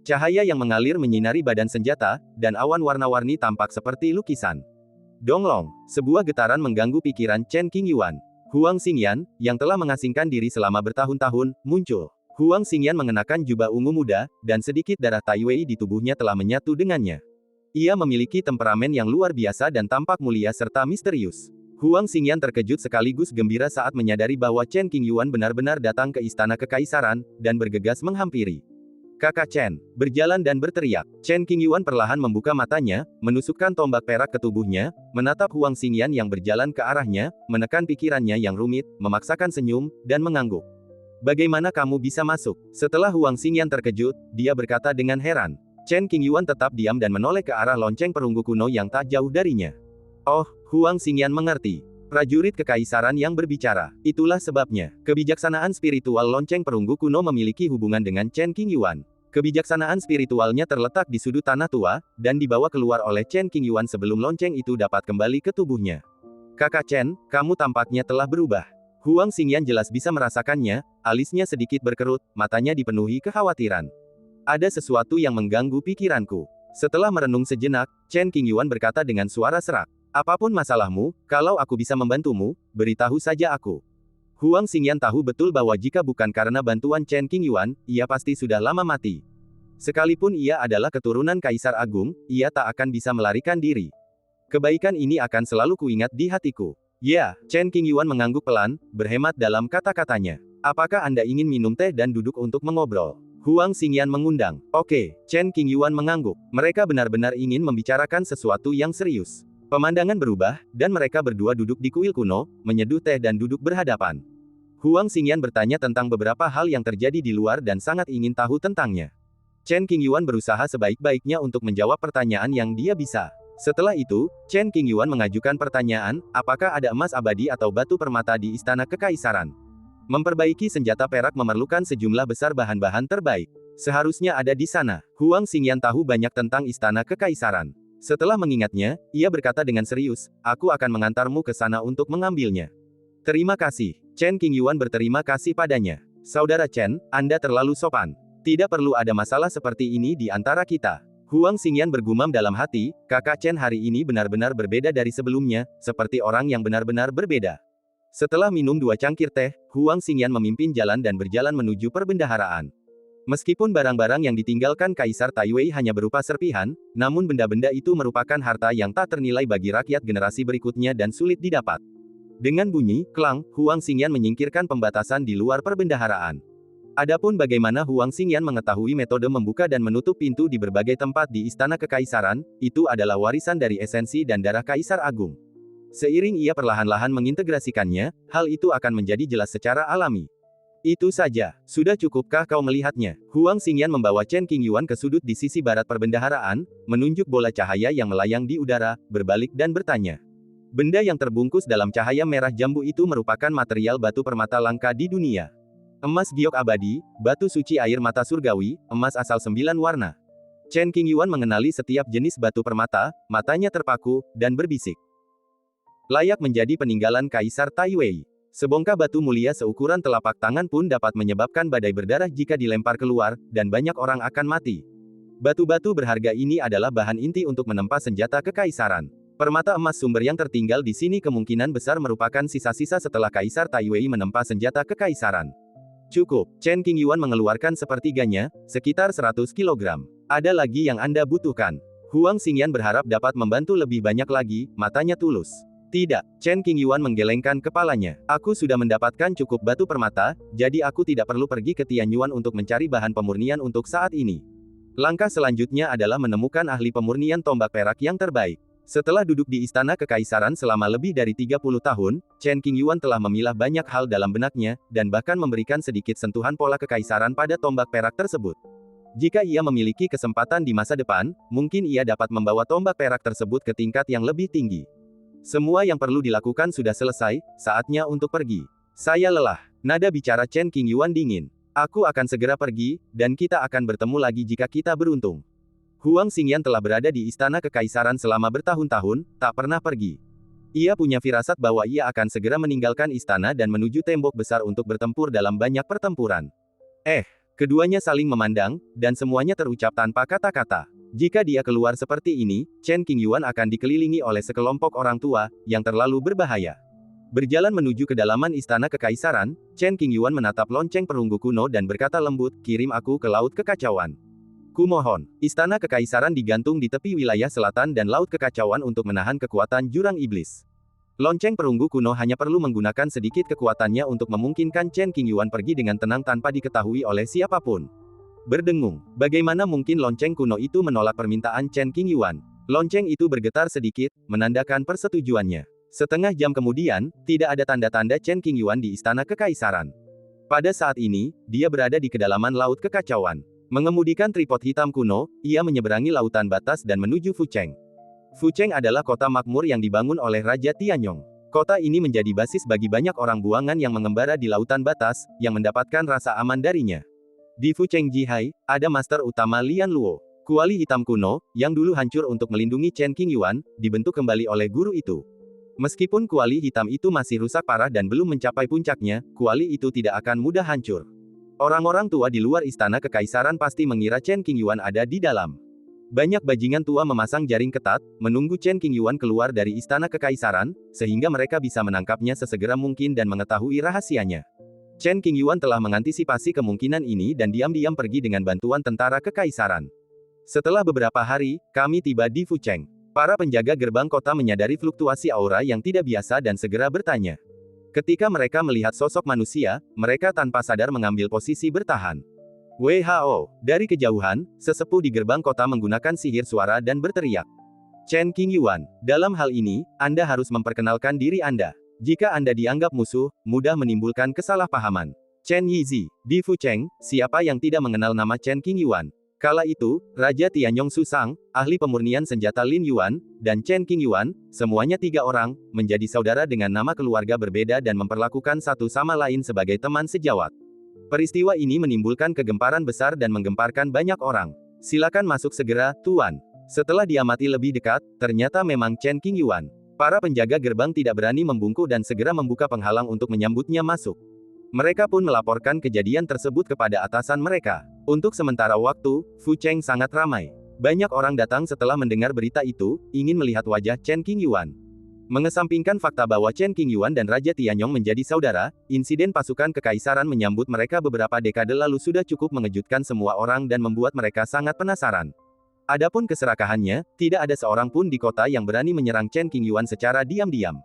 Cahaya yang mengalir menyinari badan senjata, dan awan warna-warni tampak seperti lukisan. Donglong, sebuah getaran mengganggu pikiran Chen Qingyuan. Huang Xingyan, yang telah mengasingkan diri selama bertahun-tahun, muncul. Huang Xingyan mengenakan jubah ungu muda, dan sedikit darah Tai Wei di tubuhnya telah menyatu dengannya. Ia memiliki temperamen yang luar biasa dan tampak mulia serta misterius. Huang Xingyan terkejut sekaligus gembira saat menyadari bahwa Chen Qingyuan benar-benar datang ke istana kekaisaran, dan bergegas menghampiri. Kakak Chen, berjalan dan berteriak. Chen Qingyuan perlahan membuka matanya, menusukkan tombak perak ke tubuhnya, menatap Huang Xingyan yang berjalan ke arahnya, menekan pikirannya yang rumit, memaksakan senyum, dan mengangguk. Bagaimana kamu bisa masuk? Setelah Huang Xingyan terkejut, dia berkata dengan heran. Chen Qingyuan tetap diam dan menoleh ke arah lonceng perunggu kuno yang tak jauh darinya. Oh, Huang Xingyan mengerti. Prajurit kekaisaran yang berbicara. Itulah sebabnya, kebijaksanaan spiritual lonceng perunggu kuno memiliki hubungan dengan Chen Qingyuan. Kebijaksanaan spiritualnya terletak di sudut tanah tua, dan dibawa keluar oleh Chen Qingyuan sebelum lonceng itu dapat kembali ke tubuhnya. Kakak Chen, kamu tampaknya telah berubah. Huang Xingyan jelas bisa merasakannya, alisnya sedikit berkerut, matanya dipenuhi kekhawatiran. Ada sesuatu yang mengganggu pikiranku. Setelah merenung sejenak, Chen Qingyuan berkata dengan suara serak. Apapun masalahmu, kalau aku bisa membantumu, beritahu saja aku. Huang Xingyan tahu betul bahwa jika bukan karena bantuan Chen Qingyuan, ia pasti sudah lama mati. Sekalipun ia adalah keturunan Kaisar Agung, ia tak akan bisa melarikan diri. Kebaikan ini akan selalu kuingat di hatiku. Ya, Chen Qingyuan mengangguk pelan, berhemat dalam kata-katanya. Apakah Anda ingin minum teh dan duduk untuk mengobrol? Huang Xingyan mengundang. Oke, Chen Qingyuan mengangguk. Mereka benar-benar ingin membicarakan sesuatu yang serius. Pemandangan berubah, dan mereka berdua duduk di kuil kuno, menyeduh teh dan duduk berhadapan. Huang Xingyan bertanya tentang beberapa hal yang terjadi di luar dan sangat ingin tahu tentangnya. Chen Qingyuan berusaha sebaik-baiknya untuk menjawab pertanyaan yang dia bisa. Setelah itu, Chen Qingyuan mengajukan pertanyaan, apakah ada emas abadi atau batu permata di Istana Kekaisaran? Memperbaiki senjata perak memerlukan sejumlah besar bahan-bahan terbaik. Seharusnya ada di sana. Huang Xingyan tahu banyak tentang Istana Kekaisaran. Setelah mengingatnya, ia berkata dengan serius, aku akan mengantarmu ke sana untuk mengambilnya. Terima kasih. Chen Qingyuan berterima kasih padanya. Saudara Chen, Anda terlalu sopan. Tidak perlu ada masalah seperti ini di antara kita. Huang Xingyan bergumam dalam hati, kakak Chen hari ini benar-benar berbeda dari sebelumnya, seperti orang yang benar-benar berbeda. Setelah minum 2 cangkir teh, Huang Xingyan memimpin jalan dan berjalan menuju perbendaharaan. Meskipun barang-barang yang ditinggalkan Kaisar Taiwei hanya berupa serpihan, namun benda-benda itu merupakan harta yang tak ternilai bagi rakyat generasi berikutnya dan sulit didapat. Dengan bunyi, klang, Huang Xingyan menyingkirkan pembatasan di luar perbendaharaan. Adapun bagaimana Huang Xingyan mengetahui metode membuka dan menutup pintu di berbagai tempat di Istana Kekaisaran, itu adalah warisan dari esensi dan darah Kaisar Agung. Seiring ia perlahan-lahan mengintegrasikannya, hal itu akan menjadi jelas secara alami. Itu saja, sudah cukupkah kau melihatnya? Huang Xingyan membawa Chen Qingyuan ke sudut di sisi barat perbendaharaan, menunjuk bola cahaya yang melayang di udara, berbalik dan bertanya. Benda yang terbungkus dalam cahaya merah jambu itu merupakan material batu permata langka di dunia. Emas giok abadi, batu suci air mata surgawi, emas asal 9 warna. Chen Qingyuan mengenali setiap jenis batu permata, matanya terpaku, dan berbisik. Layak menjadi peninggalan Kaisar Taiwei. Sebongkah batu mulia seukuran telapak tangan pun dapat menyebabkan badai berdarah jika dilempar keluar, dan banyak orang akan mati. Batu-batu berharga ini adalah bahan inti untuk menempa senjata kekaisaran. Permata emas sumber yang tertinggal di sini kemungkinan besar merupakan sisa-sisa setelah Kaisar Taiwei menempa senjata kekaisaran. Cukup, Chen Qingyuan mengeluarkan sepertiganya, sekitar 100 kg. Ada lagi yang Anda butuhkan. Huang Xingyan berharap dapat membantu lebih banyak lagi, matanya tulus. Tidak, Chen Qingyuan menggelengkan kepalanya. Aku sudah mendapatkan cukup batu permata, jadi aku tidak perlu pergi ke Tianyuan untuk mencari bahan pemurnian untuk saat ini. Langkah selanjutnya adalah menemukan ahli pemurnian tombak perak yang terbaik. Setelah duduk di Istana Kekaisaran selama lebih dari 30 tahun, Chen Qingyuan telah memilah banyak hal dalam benaknya, dan bahkan memberikan sedikit sentuhan pola kekaisaran pada tombak perak tersebut. Jika ia memiliki kesempatan di masa depan, mungkin ia dapat membawa tombak perak tersebut ke tingkat yang lebih tinggi. Semua yang perlu dilakukan sudah selesai, saatnya untuk pergi. Saya lelah. Nada bicara Chen Qingyuan dingin. Aku akan segera pergi, dan kita akan bertemu lagi jika kita beruntung. Huang Xingyan telah berada di Istana Kekaisaran selama bertahun-tahun, tak pernah pergi. Ia punya firasat bahwa ia akan segera meninggalkan istana dan menuju tembok besar untuk bertempur dalam banyak pertempuran. Keduanya saling memandang, dan semuanya terucap tanpa kata-kata. Jika dia keluar seperti ini, Chen Qingyuan akan dikelilingi oleh sekelompok orang tua, yang terlalu berbahaya. Berjalan menuju kedalaman Istana Kekaisaran, Chen Qingyuan menatap lonceng perunggu kuno dan berkata lembut, kirim aku ke Laut Kekacauan. Kumohon, Istana Kekaisaran digantung di tepi wilayah selatan dan Laut Kekacauan untuk menahan kekuatan jurang iblis. Lonceng perunggu kuno hanya perlu menggunakan sedikit kekuatannya untuk memungkinkan Chen Qingyuan pergi dengan tenang tanpa diketahui oleh siapapun. Berdengung, bagaimana mungkin lonceng kuno itu menolak permintaan Chen Qingyuan? Lonceng itu bergetar sedikit, menandakan persetujuannya. Setengah jam kemudian, tidak ada tanda-tanda Chen Qingyuan di Istana Kekaisaran. Pada saat ini, dia berada di kedalaman Laut Kekacauan. Mengemudikan tripod hitam kuno, ia menyeberangi lautan batas dan menuju Fucheng. Fucheng adalah kota makmur yang dibangun oleh Raja Tianyong. Kota ini menjadi basis bagi banyak orang buangan yang mengembara di lautan batas, yang mendapatkan rasa aman darinya. Di Fucheng Jihai, ada master utama Lian Luo. Kuali hitam kuno, yang dulu hancur untuk melindungi Chen Qingyuan, dibentuk kembali oleh guru itu. Meskipun kuali hitam itu masih rusak parah dan belum mencapai puncaknya, kuali itu tidak akan mudah hancur. Orang-orang tua di luar istana kekaisaran pasti mengira Chen Qingyuan ada di dalam. Banyak bajingan tua memasang jaring ketat, menunggu Chen Qingyuan keluar dari istana kekaisaran, sehingga mereka bisa menangkapnya sesegera mungkin dan mengetahui rahasianya. Chen Qingyuan telah mengantisipasi kemungkinan ini dan diam-diam pergi dengan bantuan tentara kekaisaran. Setelah beberapa hari, kami tiba di Fucheng. Para penjaga gerbang kota menyadari fluktuasi aura yang tidak biasa dan segera bertanya. Ketika mereka melihat sosok manusia, mereka tanpa sadar mengambil posisi bertahan. WHO. Dari kejauhan, sesepuh di gerbang kota menggunakan sihir suara dan berteriak. Chen Qingyuan, dalam hal ini, Anda harus memperkenalkan diri Anda. Jika Anda dianggap musuh, mudah menimbulkan kesalahpahaman. Chen Yizi, di Fucheng, siapa yang tidak mengenal nama Chen Qingyuan? Kala itu, Raja Tianyong Susang, ahli pemurnian senjata Lin Yuan, dan Chen Qingyuan, semuanya 3 orang, menjadi saudara dengan nama keluarga berbeda dan memperlakukan satu sama lain sebagai teman sejawat. Peristiwa ini menimbulkan kegemparan besar dan menggemparkan banyak orang. Silakan masuk segera, Tuan. Setelah diamati lebih dekat, ternyata memang Chen Qingyuan. Para penjaga gerbang tidak berani membungkuk dan segera membuka penghalang untuk menyambutnya masuk. Mereka pun melaporkan kejadian tersebut kepada atasan mereka. Untuk sementara waktu, Fucheng sangat ramai. Banyak orang datang setelah mendengar berita itu, ingin melihat wajah Chen Qingyuan. Mengesampingkan fakta bahwa Chen Qingyuan dan Raja Tianyong menjadi saudara, insiden pasukan kekaisaran menyambut mereka beberapa dekade lalu sudah cukup mengejutkan semua orang dan membuat mereka sangat penasaran. Adapun keserakahannya, tidak ada seorang pun di kota yang berani menyerang Chen Qingyuan secara diam-diam.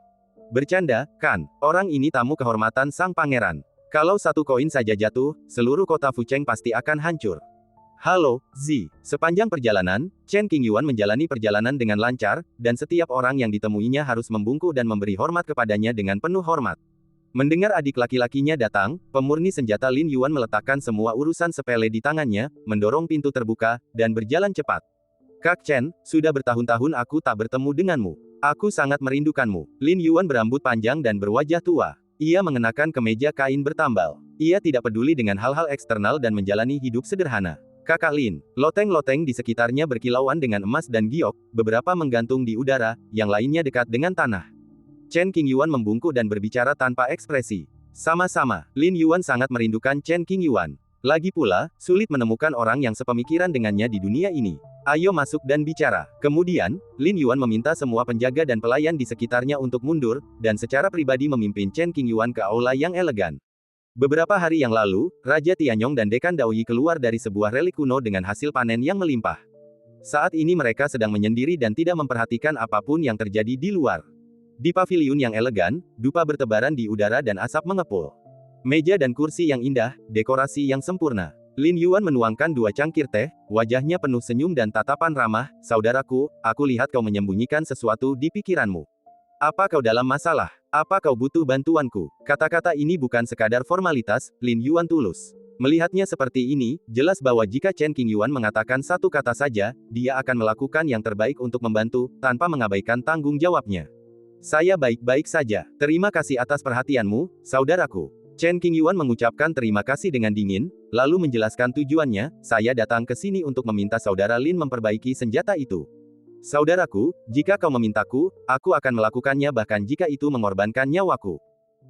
Bercanda, kan? Orang ini tamu kehormatan sang pangeran. Kalau satu koin saja jatuh, seluruh kota Fucheng pasti akan hancur. Halo, Zi. Sepanjang perjalanan, Chen Qingyuan menjalani perjalanan dengan lancar, dan setiap orang yang ditemuinya harus membungkuk dan memberi hormat kepadanya dengan penuh hormat. Mendengar adik laki-lakinya datang, pemurni senjata Lin Yuan meletakkan semua urusan sepele di tangannya, mendorong pintu terbuka, dan berjalan cepat. Kak Chen, sudah bertahun-tahun aku tak bertemu denganmu. Aku sangat merindukanmu. Lin Yuan berambut panjang dan berwajah tua. Ia mengenakan kemeja kain bertambal. Ia tidak peduli dengan hal-hal eksternal dan menjalani hidup sederhana. Kakak Lin, loteng-loteng di sekitarnya berkilauan dengan emas dan giok, beberapa menggantung di udara, yang lainnya dekat dengan tanah. Chen Qingyuan membungkuk dan berbicara tanpa ekspresi. Sama-sama, Lin Yuan sangat merindukan Chen Qingyuan. Lagi pula, sulit menemukan orang yang sepemikiran dengannya di dunia ini. Ayo masuk dan bicara. Kemudian, Lin Yuan meminta semua penjaga dan pelayan di sekitarnya untuk mundur, dan secara pribadi memimpin Chen Qingyuan ke aula yang elegan. Beberapa hari yang lalu, Raja Tianyong dan Dekan Daoyi keluar dari sebuah relik kuno dengan hasil panen yang melimpah. Saat ini mereka sedang menyendiri dan tidak memperhatikan apapun yang terjadi di luar. Di paviliun yang elegan, dupa bertebaran di udara dan asap mengepul. Meja dan kursi yang indah, dekorasi yang sempurna. Lin Yuan menuangkan 2 cangkir teh, wajahnya penuh senyum dan tatapan ramah. Saudaraku, aku lihat kau menyembunyikan sesuatu di pikiranmu. Apa kau dalam masalah? Apa kau butuh bantuanku? Kata-kata ini bukan sekadar formalitas, Lin Yuan tulus. Melihatnya seperti ini, jelas bahwa jika Chen Qingyuan mengatakan satu kata saja, dia akan melakukan yang terbaik untuk membantu, tanpa mengabaikan tanggung jawabnya. Saya baik-baik saja. Terima kasih atas perhatianmu, saudaraku. Chen Qingyuan mengucapkan terima kasih dengan dingin, lalu menjelaskan tujuannya, saya datang ke sini untuk meminta saudara Lin memperbaiki senjata itu. Saudaraku, jika kau memintaku, aku akan melakukannya bahkan jika itu mengorbankan nyawaku.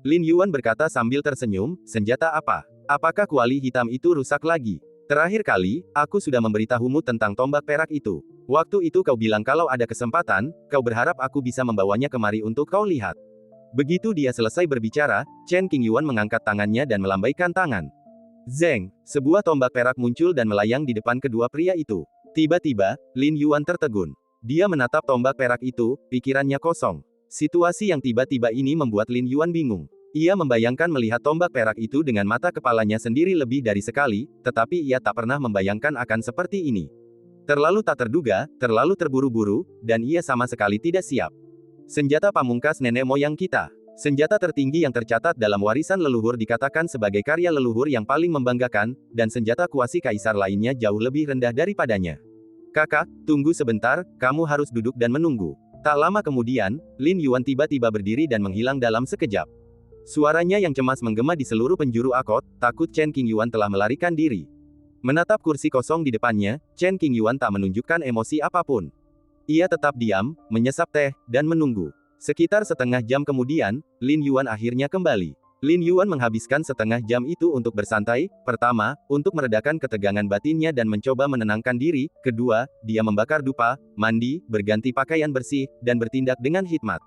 Lin Yuan berkata sambil tersenyum, senjata apa? Apakah kuali hitam itu rusak lagi? Terakhir kali, aku sudah memberitahumu tentang tombak perak itu. Waktu itu kau bilang kalau ada kesempatan, kau berharap aku bisa membawanya kemari untuk kau lihat. Begitu dia selesai berbicara, Chen Qingyuan mengangkat tangannya dan melambaikan tangan. Zeng, sebuah tombak perak muncul dan melayang di depan kedua pria itu. Tiba-tiba, Lin Yuan tertegun. Dia menatap tombak perak itu, pikirannya kosong. Situasi yang tiba-tiba ini membuat Lin Yuan bingung. Ia membayangkan melihat tombak perak itu dengan mata kepalanya sendiri lebih dari sekali, tetapi ia tak pernah membayangkan akan seperti ini. Terlalu tak terduga, terlalu terburu-buru, dan ia sama sekali tidak siap. Senjata pamungkas nenek moyang kita. Senjata tertinggi yang tercatat dalam warisan leluhur dikatakan sebagai karya leluhur yang paling membanggakan, dan senjata kuasi kaisar lainnya jauh lebih rendah daripadanya. Kakak, tunggu sebentar, kamu harus duduk dan menunggu. Tak lama kemudian, Lin Yuan tiba-tiba berdiri dan menghilang dalam sekejap. Suaranya yang cemas menggema di seluruh penjuru Akot, takut Chen Qingyuan telah melarikan diri. Menatap kursi kosong di depannya, Chen Qingyuan tak menunjukkan emosi apapun. Ia tetap diam, menyesap teh, dan menunggu. Sekitar setengah jam kemudian, Lin Yuan akhirnya kembali. Lin Yuan menghabiskan setengah jam itu untuk bersantai. Pertama, untuk meredakan ketegangan batinnya dan mencoba menenangkan diri. Kedua, dia membakar dupa, mandi, berganti pakaian bersih, dan bertindak dengan hikmat.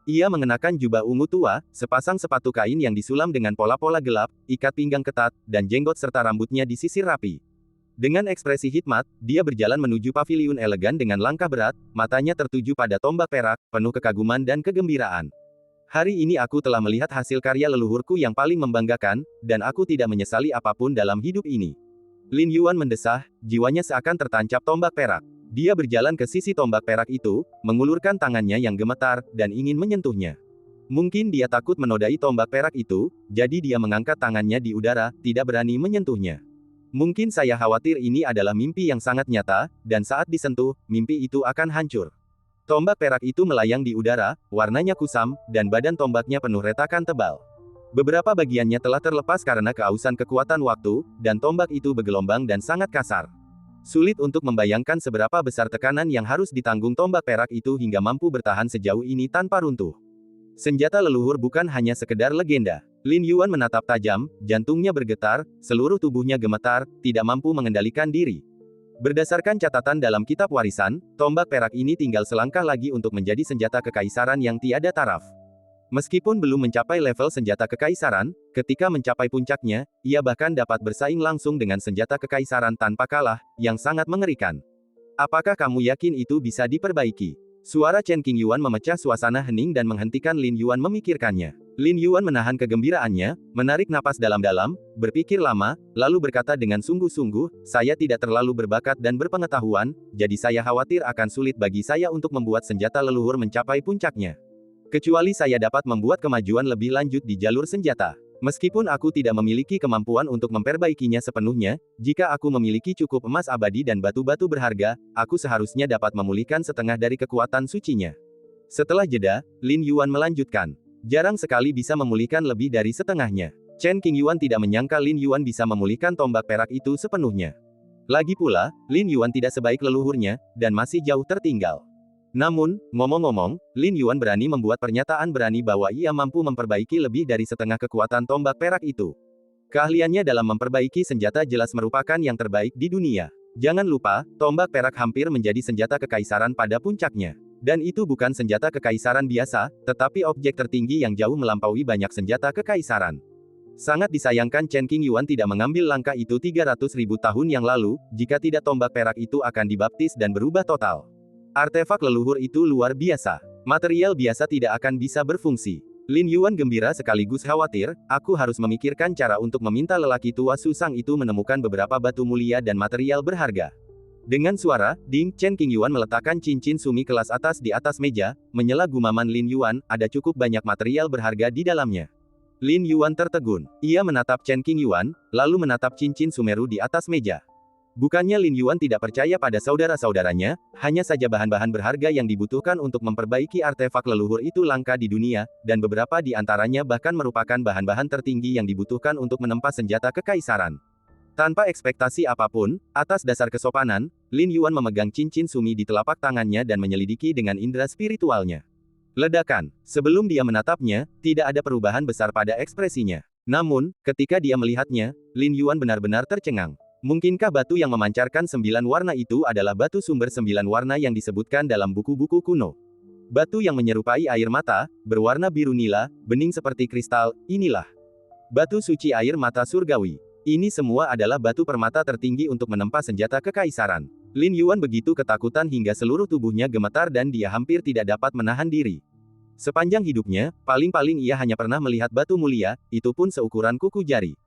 Ia mengenakan jubah ungu tua, sepasang sepatu kain yang disulam dengan pola-pola gelap, ikat pinggang ketat, dan jenggot serta rambutnya disisir rapi. Dengan ekspresi hikmat, dia berjalan menuju paviliun elegan dengan langkah berat, matanya tertuju pada tombak perak, penuh kekaguman dan kegembiraan. Hari ini aku telah melihat hasil karya leluhurku yang paling membanggakan, dan aku tidak menyesali apapun dalam hidup ini. Lin Yuan mendesah, jiwanya seakan tertancap tombak perak. Dia berjalan ke sisi tombak perak itu, mengulurkan tangannya yang gemetar, dan ingin menyentuhnya. Mungkin dia takut menodai tombak perak itu, jadi dia mengangkat tangannya di udara, tidak berani menyentuhnya. Mungkin saya khawatir ini adalah mimpi yang sangat nyata, dan saat disentuh, mimpi itu akan hancur. Tombak perak itu melayang di udara, warnanya kusam, dan badan tombaknya penuh retakan tebal. Beberapa bagiannya telah terlepas karena keausan kekuatan waktu, dan tombak itu bergelombang dan sangat kasar. Sulit untuk membayangkan seberapa besar tekanan yang harus ditanggung tombak perak itu hingga mampu bertahan sejauh ini tanpa runtuh. Senjata leluhur bukan hanya sekedar legenda. Lin Yuan menatap tajam, jantungnya bergetar, seluruh tubuhnya gemetar, tidak mampu mengendalikan diri. Berdasarkan catatan dalam kitab warisan, tombak perak ini tinggal selangkah lagi untuk menjadi senjata kekaisaran yang tiada taraf. Meskipun belum mencapai level senjata kekaisaran, ketika mencapai puncaknya, ia bahkan dapat bersaing langsung dengan senjata kekaisaran tanpa kalah, yang sangat mengerikan. Apakah kamu yakin itu bisa diperbaiki? Suara Chen Qingyuan memecah suasana hening dan menghentikan Lin Yuan memikirkannya. Lin Yuan menahan kegembiraannya, menarik napas dalam-dalam, berpikir lama, lalu berkata dengan sungguh-sungguh, saya tidak terlalu berbakat dan berpengetahuan, jadi saya khawatir akan sulit bagi saya untuk membuat senjata leluhur mencapai puncaknya. Kecuali saya dapat membuat kemajuan lebih lanjut di jalur senjata. Meskipun aku tidak memiliki kemampuan untuk memperbaikinya sepenuhnya, jika aku memiliki cukup emas abadi dan batu-batu berharga, aku seharusnya dapat memulihkan setengah dari kekuatan sucinya. Setelah jeda, Lin Yuan melanjutkan. Jarang sekali bisa memulihkan lebih dari setengahnya. Chen Qingyuan tidak menyangka Lin Yuan bisa memulihkan tombak perak itu sepenuhnya. Lagi pula, Lin Yuan tidak sebaik leluhurnya, dan masih jauh tertinggal. Namun, ngomong-ngomong, Lin Yuan berani membuat pernyataan berani bahwa ia mampu memperbaiki lebih dari setengah kekuatan tombak perak itu. Keahliannya dalam memperbaiki senjata jelas merupakan yang terbaik di dunia. Jangan lupa, tombak perak hampir menjadi senjata kekaisaran pada puncaknya. Dan itu bukan senjata kekaisaran biasa, tetapi objek tertinggi yang jauh melampaui banyak senjata kekaisaran. Sangat disayangkan Chen Qingyuan tidak mengambil langkah itu 300.000 tahun yang lalu, jika tidak tombak perak itu akan dibaptis dan berubah total. Artefak leluhur itu luar biasa. Material biasa tidak akan bisa berfungsi. Lin Yuan gembira sekaligus khawatir, aku harus memikirkan cara untuk meminta lelaki tua Susang itu menemukan beberapa batu mulia dan material berharga. Dengan suara, ding, Chen Qingyuan meletakkan cincin sumi kelas atas di atas meja, menyela gumaman Lin Yuan, ada cukup banyak material berharga di dalamnya. Lin Yuan tertegun. Ia menatap Chen Qingyuan, lalu menatap cincin Sumeru di atas meja. Bukannya Lin Yuan tidak percaya pada saudara-saudaranya, hanya saja bahan-bahan berharga yang dibutuhkan untuk memperbaiki artefak leluhur itu langka di dunia, dan beberapa di antaranya bahkan merupakan bahan-bahan tertinggi yang dibutuhkan untuk menempa senjata kekaisaran. Tanpa ekspektasi apapun, atas dasar kesopanan, Lin Yuan memegang cincin sumi di telapak tangannya dan menyelidiki dengan indera spiritualnya. Ledakan. Sebelum dia menatapnya, tidak ada perubahan besar pada ekspresinya. Namun, ketika dia melihatnya, Lin Yuan benar-benar tercengang. Mungkinkah batu yang memancarkan 9 warna itu adalah batu sumber 9 warna yang disebutkan dalam buku-buku kuno? Batu yang menyerupai air mata, berwarna biru nila, bening seperti kristal, inilah. Batu suci air mata surgawi. Ini semua adalah batu permata tertinggi untuk menempa senjata kekaisaran. Lin Yuan begitu ketakutan hingga seluruh tubuhnya gemetar dan dia hampir tidak dapat menahan diri. Sepanjang hidupnya, paling-paling ia hanya pernah melihat batu mulia, itu pun seukuran kuku jari.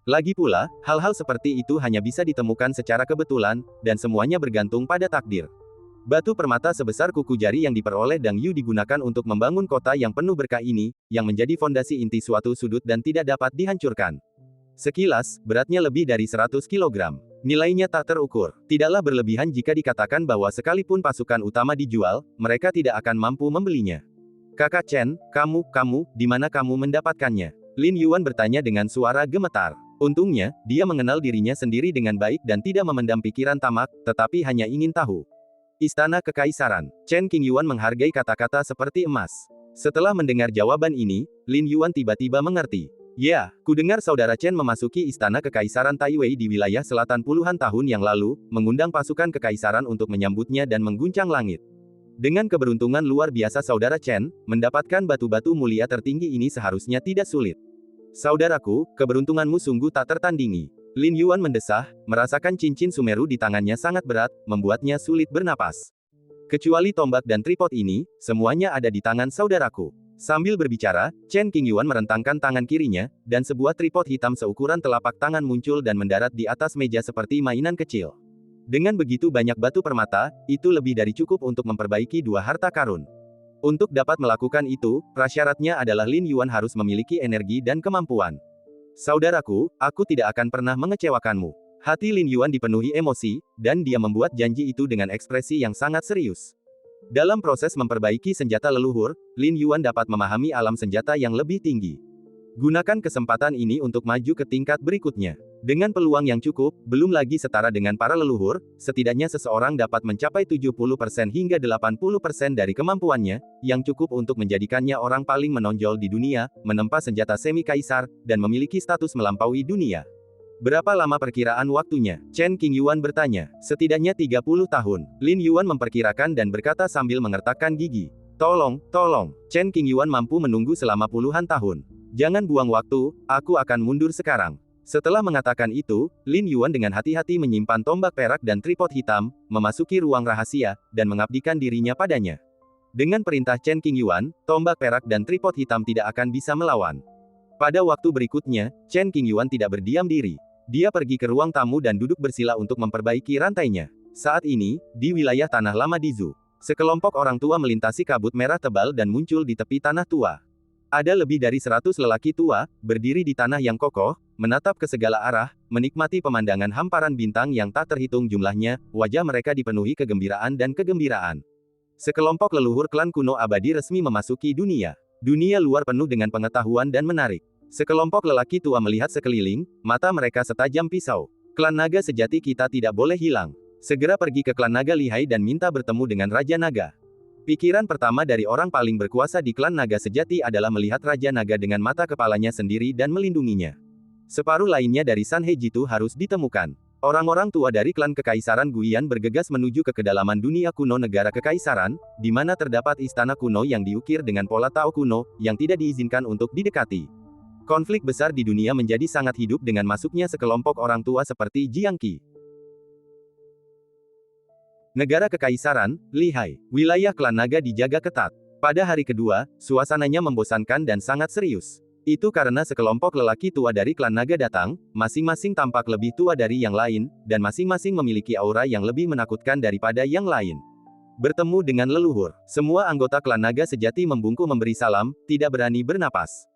Lagi pula, hal-hal seperti itu hanya bisa ditemukan secara kebetulan, dan semuanya bergantung pada takdir. Batu permata sebesar kuku jari yang diperoleh Dang Yu digunakan untuk membangun kota yang penuh berkah ini, yang menjadi fondasi inti suatu sudut dan tidak dapat dihancurkan. Sekilas, beratnya lebih dari 100 kilogram. Nilainya tak terukur. Tidaklah berlebihan jika dikatakan bahwa sekalipun pasukan utama dijual, mereka tidak akan mampu membelinya. Kakak Chen, kamu, di mana kamu mendapatkannya? Lin Yuan bertanya dengan suara gemetar. Untungnya, dia mengenal dirinya sendiri dengan baik dan tidak memendam pikiran tamak, tetapi hanya ingin tahu. Istana Kekaisaran. Chen Qingyuan menghargai kata-kata seperti emas. Setelah mendengar jawaban ini, Lin Yuan tiba-tiba mengerti. Ya, kudengar saudara Chen memasuki Istana Kekaisaran Taiwei di wilayah selatan puluhan tahun yang lalu, mengundang pasukan kekaisaran untuk menyambutnya dan mengguncang langit. Dengan keberuntungan luar biasa saudara Chen, mendapatkan batu-batu mulia tertinggi ini seharusnya tidak sulit. Saudaraku, keberuntunganmu sungguh tak tertandingi. Lin Yuan mendesah, merasakan cincin Sumeru di tangannya sangat berat, membuatnya sulit bernapas. Kecuali tombak dan tripod ini, semuanya ada di tangan saudaraku. Sambil berbicara, Chen Qingyuan merentangkan tangan kirinya, dan sebuah tripod hitam seukuran telapak tangan muncul dan mendarat di atas meja seperti mainan kecil. Dengan begitu banyak batu permata, itu lebih dari cukup untuk memperbaiki dua harta karun. Untuk dapat melakukan itu, prasyaratnya adalah Lin Yuan harus memiliki energi dan kemampuan. Saudaraku, aku tidak akan pernah mengecewakanmu. Hati Lin Yuan dipenuhi emosi, dan dia membuat janji itu dengan ekspresi yang sangat serius. Dalam proses memperbaiki senjata leluhur, Lin Yuan dapat memahami alam senjata yang lebih tinggi. Gunakan kesempatan ini untuk maju ke tingkat berikutnya. Dengan peluang yang cukup, belum lagi setara dengan para leluhur, setidaknya seseorang dapat mencapai 70% hingga 80% dari kemampuannya, yang cukup untuk menjadikannya orang paling menonjol di dunia, menempa senjata semi-kaisar, dan memiliki status melampaui dunia. Berapa lama perkiraan waktunya? Chen Qingyuan bertanya. Setidaknya 30 tahun. Lin Yuan memperkirakan dan berkata sambil mengertakkan gigi. Tolong. Chen Qingyuan mampu menunggu selama puluhan tahun. Jangan buang waktu, aku akan mundur sekarang. Setelah mengatakan itu, Lin Yuan dengan hati-hati menyimpan tombak perak dan tripod hitam, memasuki ruang rahasia, dan mengabdikan dirinya padanya. Dengan perintah Chen Qingyuan, tombak perak dan tripod hitam tidak akan bisa melawan. Pada waktu berikutnya, Chen Qingyuan tidak berdiam diri. Dia pergi ke ruang tamu dan duduk bersila untuk memperbaiki rantainya. Saat ini, di wilayah Tanah Lama Dizu, sekelompok orang tua melintasi kabut merah tebal dan muncul di tepi tanah tua. Ada lebih dari 100 lelaki tua, berdiri di tanah yang kokoh, menatap ke segala arah, menikmati pemandangan hamparan bintang yang tak terhitung jumlahnya, wajah mereka dipenuhi kegembiraan dan kegembiraan. Sekelompok leluhur klan kuno abadi resmi memasuki dunia. Dunia luar penuh dengan pengetahuan dan menarik. Sekelompok lelaki tua melihat sekeliling, mata mereka setajam pisau. Klan naga sejati kita tidak boleh hilang. Segera pergi ke klan naga lihai dan minta bertemu dengan Raja Naga. Pikiran pertama dari orang paling berkuasa di klan naga sejati adalah melihat Raja Naga dengan mata kepalanya sendiri dan melindunginya. Separuh lainnya dari Sanhe Jitu harus ditemukan. Orang-orang tua dari klan Kekaisaran Guian bergegas menuju ke kedalaman dunia kuno negara Kekaisaran, di mana terdapat istana kuno yang diukir dengan pola Tao kuno, yang tidak diizinkan untuk didekati. Konflik besar di dunia menjadi sangat hidup dengan masuknya sekelompok orang tua seperti Jiang Qi. Negara Kekaisaran, Lihai. Wilayah klan naga dijaga ketat. Pada hari kedua, suasananya membosankan dan sangat serius. Itu karena sekelompok lelaki tua dari klan naga datang, masing-masing tampak lebih tua dari yang lain, dan masing-masing memiliki aura yang lebih menakutkan daripada yang lain. Bertemu dengan leluhur, semua anggota klan naga sejati membungkuk memberi salam, tidak berani bernapas.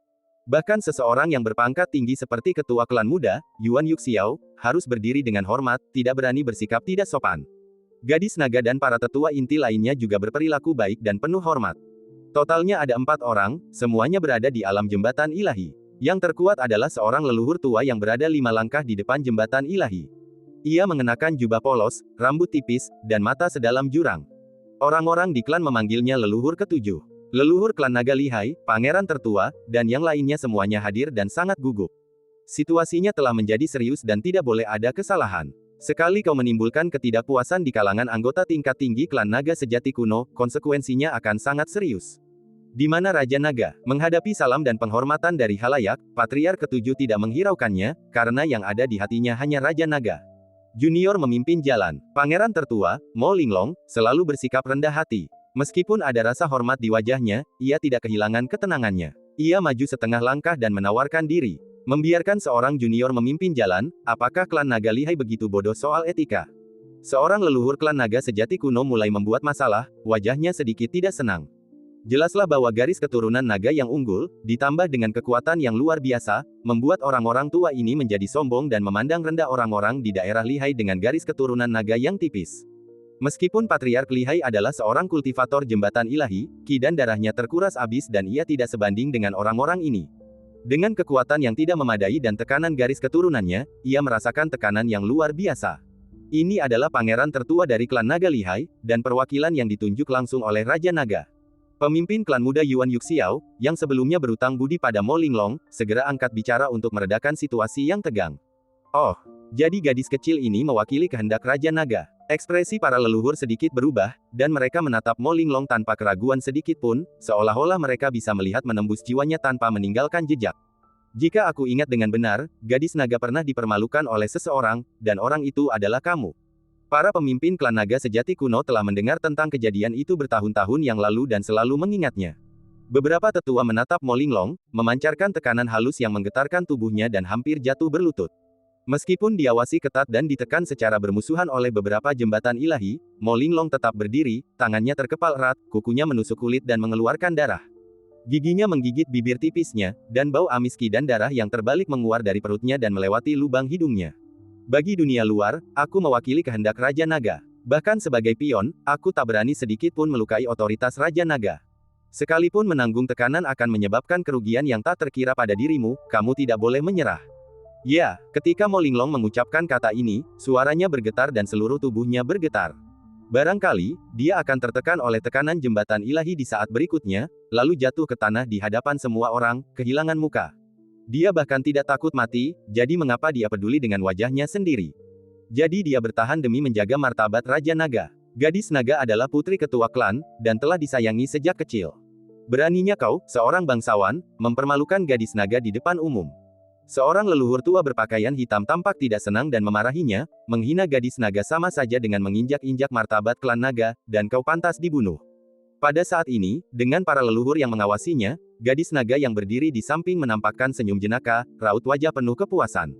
Bahkan seseorang yang berpangkat tinggi seperti ketua klan muda, Yuan Yuxiao, harus berdiri dengan hormat, tidak berani bersikap tidak sopan. Gadis naga dan para tetua inti lainnya juga berperilaku baik dan penuh hormat. Totalnya ada 4 orang, semuanya berada di alam jembatan ilahi. Yang terkuat adalah seorang leluhur tua yang berada 5 langkah di depan jembatan ilahi. Ia mengenakan jubah polos, rambut tipis, dan mata sedalam jurang. Orang-orang di klan memanggilnya leluhur ketujuh. Leluhur klan naga lihai, pangeran tertua, dan yang lainnya semuanya hadir dan sangat gugup. Situasinya telah menjadi serius dan tidak boleh ada kesalahan. Sekali kau menimbulkan ketidakpuasan di kalangan anggota tingkat tinggi klan naga sejati kuno, konsekuensinya akan sangat serius. Di mana Raja Naga, menghadapi salam dan penghormatan dari halayak, Patriar ketujuh tidak menghiraukannya, karena yang ada di hatinya hanya Raja Naga. Junior memimpin jalan. Pangeran tertua, Mo Linglong, selalu bersikap rendah hati. Meskipun ada rasa hormat di wajahnya, ia tidak kehilangan ketenangannya. Ia maju setengah langkah dan menawarkan diri. Membiarkan seorang junior memimpin jalan, apakah klan naga lihai begitu bodoh soal etika? Seorang leluhur klan naga sejati kuno mulai membuat masalah, wajahnya sedikit tidak senang. Jelaslah bahwa garis keturunan naga yang unggul, ditambah dengan kekuatan yang luar biasa, membuat orang-orang tua ini menjadi sombong dan memandang rendah orang-orang di daerah Lihai dengan garis keturunan naga yang tipis. Meskipun Patriark Lihai adalah seorang kultivator jembatan ilahi, ki dan darahnya terkuras habis dan ia tidak sebanding dengan orang-orang ini. Dengan kekuatan yang tidak memadai dan tekanan garis keturunannya, ia merasakan tekanan yang luar biasa. Ini adalah pangeran tertua dari klan Naga Lihai, dan perwakilan yang ditunjuk langsung oleh Raja Naga. Pemimpin klan muda Yuan Yuxiao, yang sebelumnya berutang budi pada Mo Linglong, segera angkat bicara untuk meredakan situasi yang tegang. Oh, jadi gadis kecil ini mewakili kehendak Raja Naga. Ekspresi para leluhur sedikit berubah, dan mereka menatap Mo Linglong tanpa keraguan sedikit pun, seolah-olah mereka bisa melihat menembus jiwanya tanpa meninggalkan jejak. Jika aku ingat dengan benar, gadis naga pernah dipermalukan oleh seseorang, dan orang itu adalah kamu. Para pemimpin klan naga sejati kuno telah mendengar tentang kejadian itu bertahun-tahun yang lalu dan selalu mengingatnya. Beberapa tetua menatap Mo Linglong, memancarkan tekanan halus yang menggetarkan tubuhnya dan hampir jatuh berlutut. Meskipun diawasi ketat dan ditekan secara bermusuhan oleh beberapa jembatan ilahi, Mo Linglong tetap berdiri, tangannya terkepal erat, kukunya menusuk kulit dan mengeluarkan darah. Giginya menggigit bibir tipisnya, dan bau amis ki dan darah yang terbalik menguar dari perutnya dan melewati lubang hidungnya. Bagi dunia luar, aku mewakili kehendak Raja Naga. Bahkan sebagai pion, aku tak berani sedikit pun melukai otoritas Raja Naga. Sekalipun menanggung tekanan akan menyebabkan kerugian yang tak terkira pada dirimu, kamu tidak boleh menyerah. Ya, ketika Mo Linglong mengucapkan kata ini, suaranya bergetar dan seluruh tubuhnya bergetar. Barangkali, dia akan tertekan oleh tekanan jembatan ilahi di saat berikutnya, lalu jatuh ke tanah di hadapan semua orang, kehilangan muka. Dia bahkan tidak takut mati, jadi mengapa dia peduli dengan wajahnya sendiri? Jadi dia bertahan demi menjaga martabat Raja Naga. Gadis naga adalah putri ketua klan, dan telah disayangi sejak kecil. Beraninya kau, seorang bangsawan, mempermalukan gadis naga di depan umum. Seorang leluhur tua berpakaian hitam tampak tidak senang dan memarahinya, menghina gadis naga sama saja dengan menginjak-injak martabat klan naga, dan kau pantas dibunuh. Pada saat ini, dengan para leluhur yang mengawasinya, gadis naga yang berdiri di samping menampakkan senyum jenaka, raut wajah penuh kepuasan.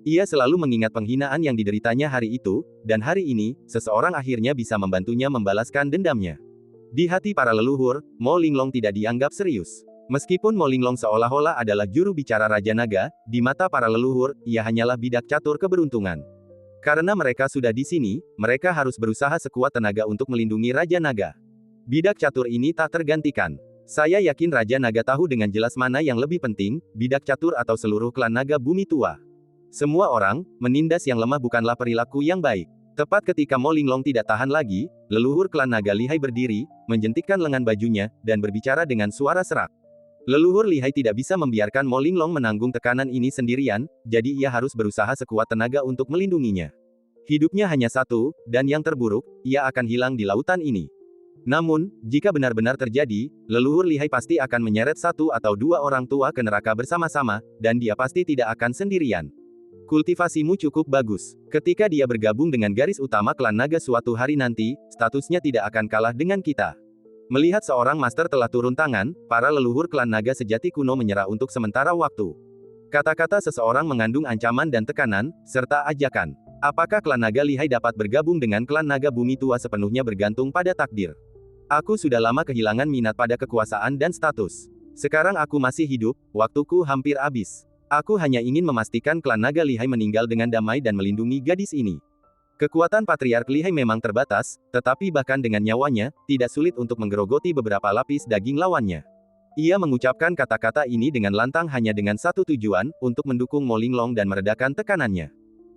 Ia selalu mengingat penghinaan yang dideritanya hari itu, dan hari ini, seseorang akhirnya bisa membantunya membalaskan dendamnya. Di hati para leluhur, Mo Linglong tidak dianggap serius. Meskipun Mo Linglong seolah-olah adalah juru bicara Raja Naga, di mata para leluhur, ia hanyalah bidak catur keberuntungan. Karena mereka sudah di sini, mereka harus berusaha sekuat tenaga untuk melindungi Raja Naga. Bidak catur ini tak tergantikan. Saya yakin Raja Naga tahu dengan jelas mana yang lebih penting, bidak catur atau seluruh klan naga bumi tua. Semua orang, menindas yang lemah bukanlah perilaku yang baik. Tepat ketika Mo Linglong tidak tahan lagi, leluhur klan naga Lihai berdiri, menjentikkan lengan bajunya, dan berbicara dengan suara serak. Leluhur Lihai tidak bisa membiarkan Mo Linglong menanggung tekanan ini sendirian, jadi ia harus berusaha sekuat tenaga untuk melindunginya. Hidupnya hanya satu, dan yang terburuk, ia akan hilang di lautan ini. Namun, jika benar-benar terjadi, leluhur Lihai pasti akan menyeret satu atau dua orang tua ke neraka bersama-sama, dan dia pasti tidak akan sendirian. Kultivasimu cukup bagus. Ketika dia bergabung dengan garis utama klan naga suatu hari nanti, statusnya tidak akan kalah dengan kita. Melihat seorang master telah turun tangan, para leluhur klan naga sejati kuno menyerah untuk sementara waktu. Kata-kata seseorang mengandung ancaman dan tekanan, serta ajakan. Apakah klan naga Lihai dapat bergabung dengan klan naga bumi tua sepenuhnya bergantung pada takdir? Aku sudah lama kehilangan minat pada kekuasaan dan status. Sekarang aku masih hidup, waktuku hampir habis. Aku hanya ingin memastikan klan naga Lihai meninggal dengan damai dan melindungi gadis ini. Kekuatan Patriark Lihai memang terbatas, tetapi bahkan dengan nyawanya, tidak sulit untuk menggerogoti beberapa lapis daging lawannya. Ia mengucapkan kata-kata ini dengan lantang hanya dengan satu tujuan, untuk mendukung Mo Linglong dan meredakan tekanannya.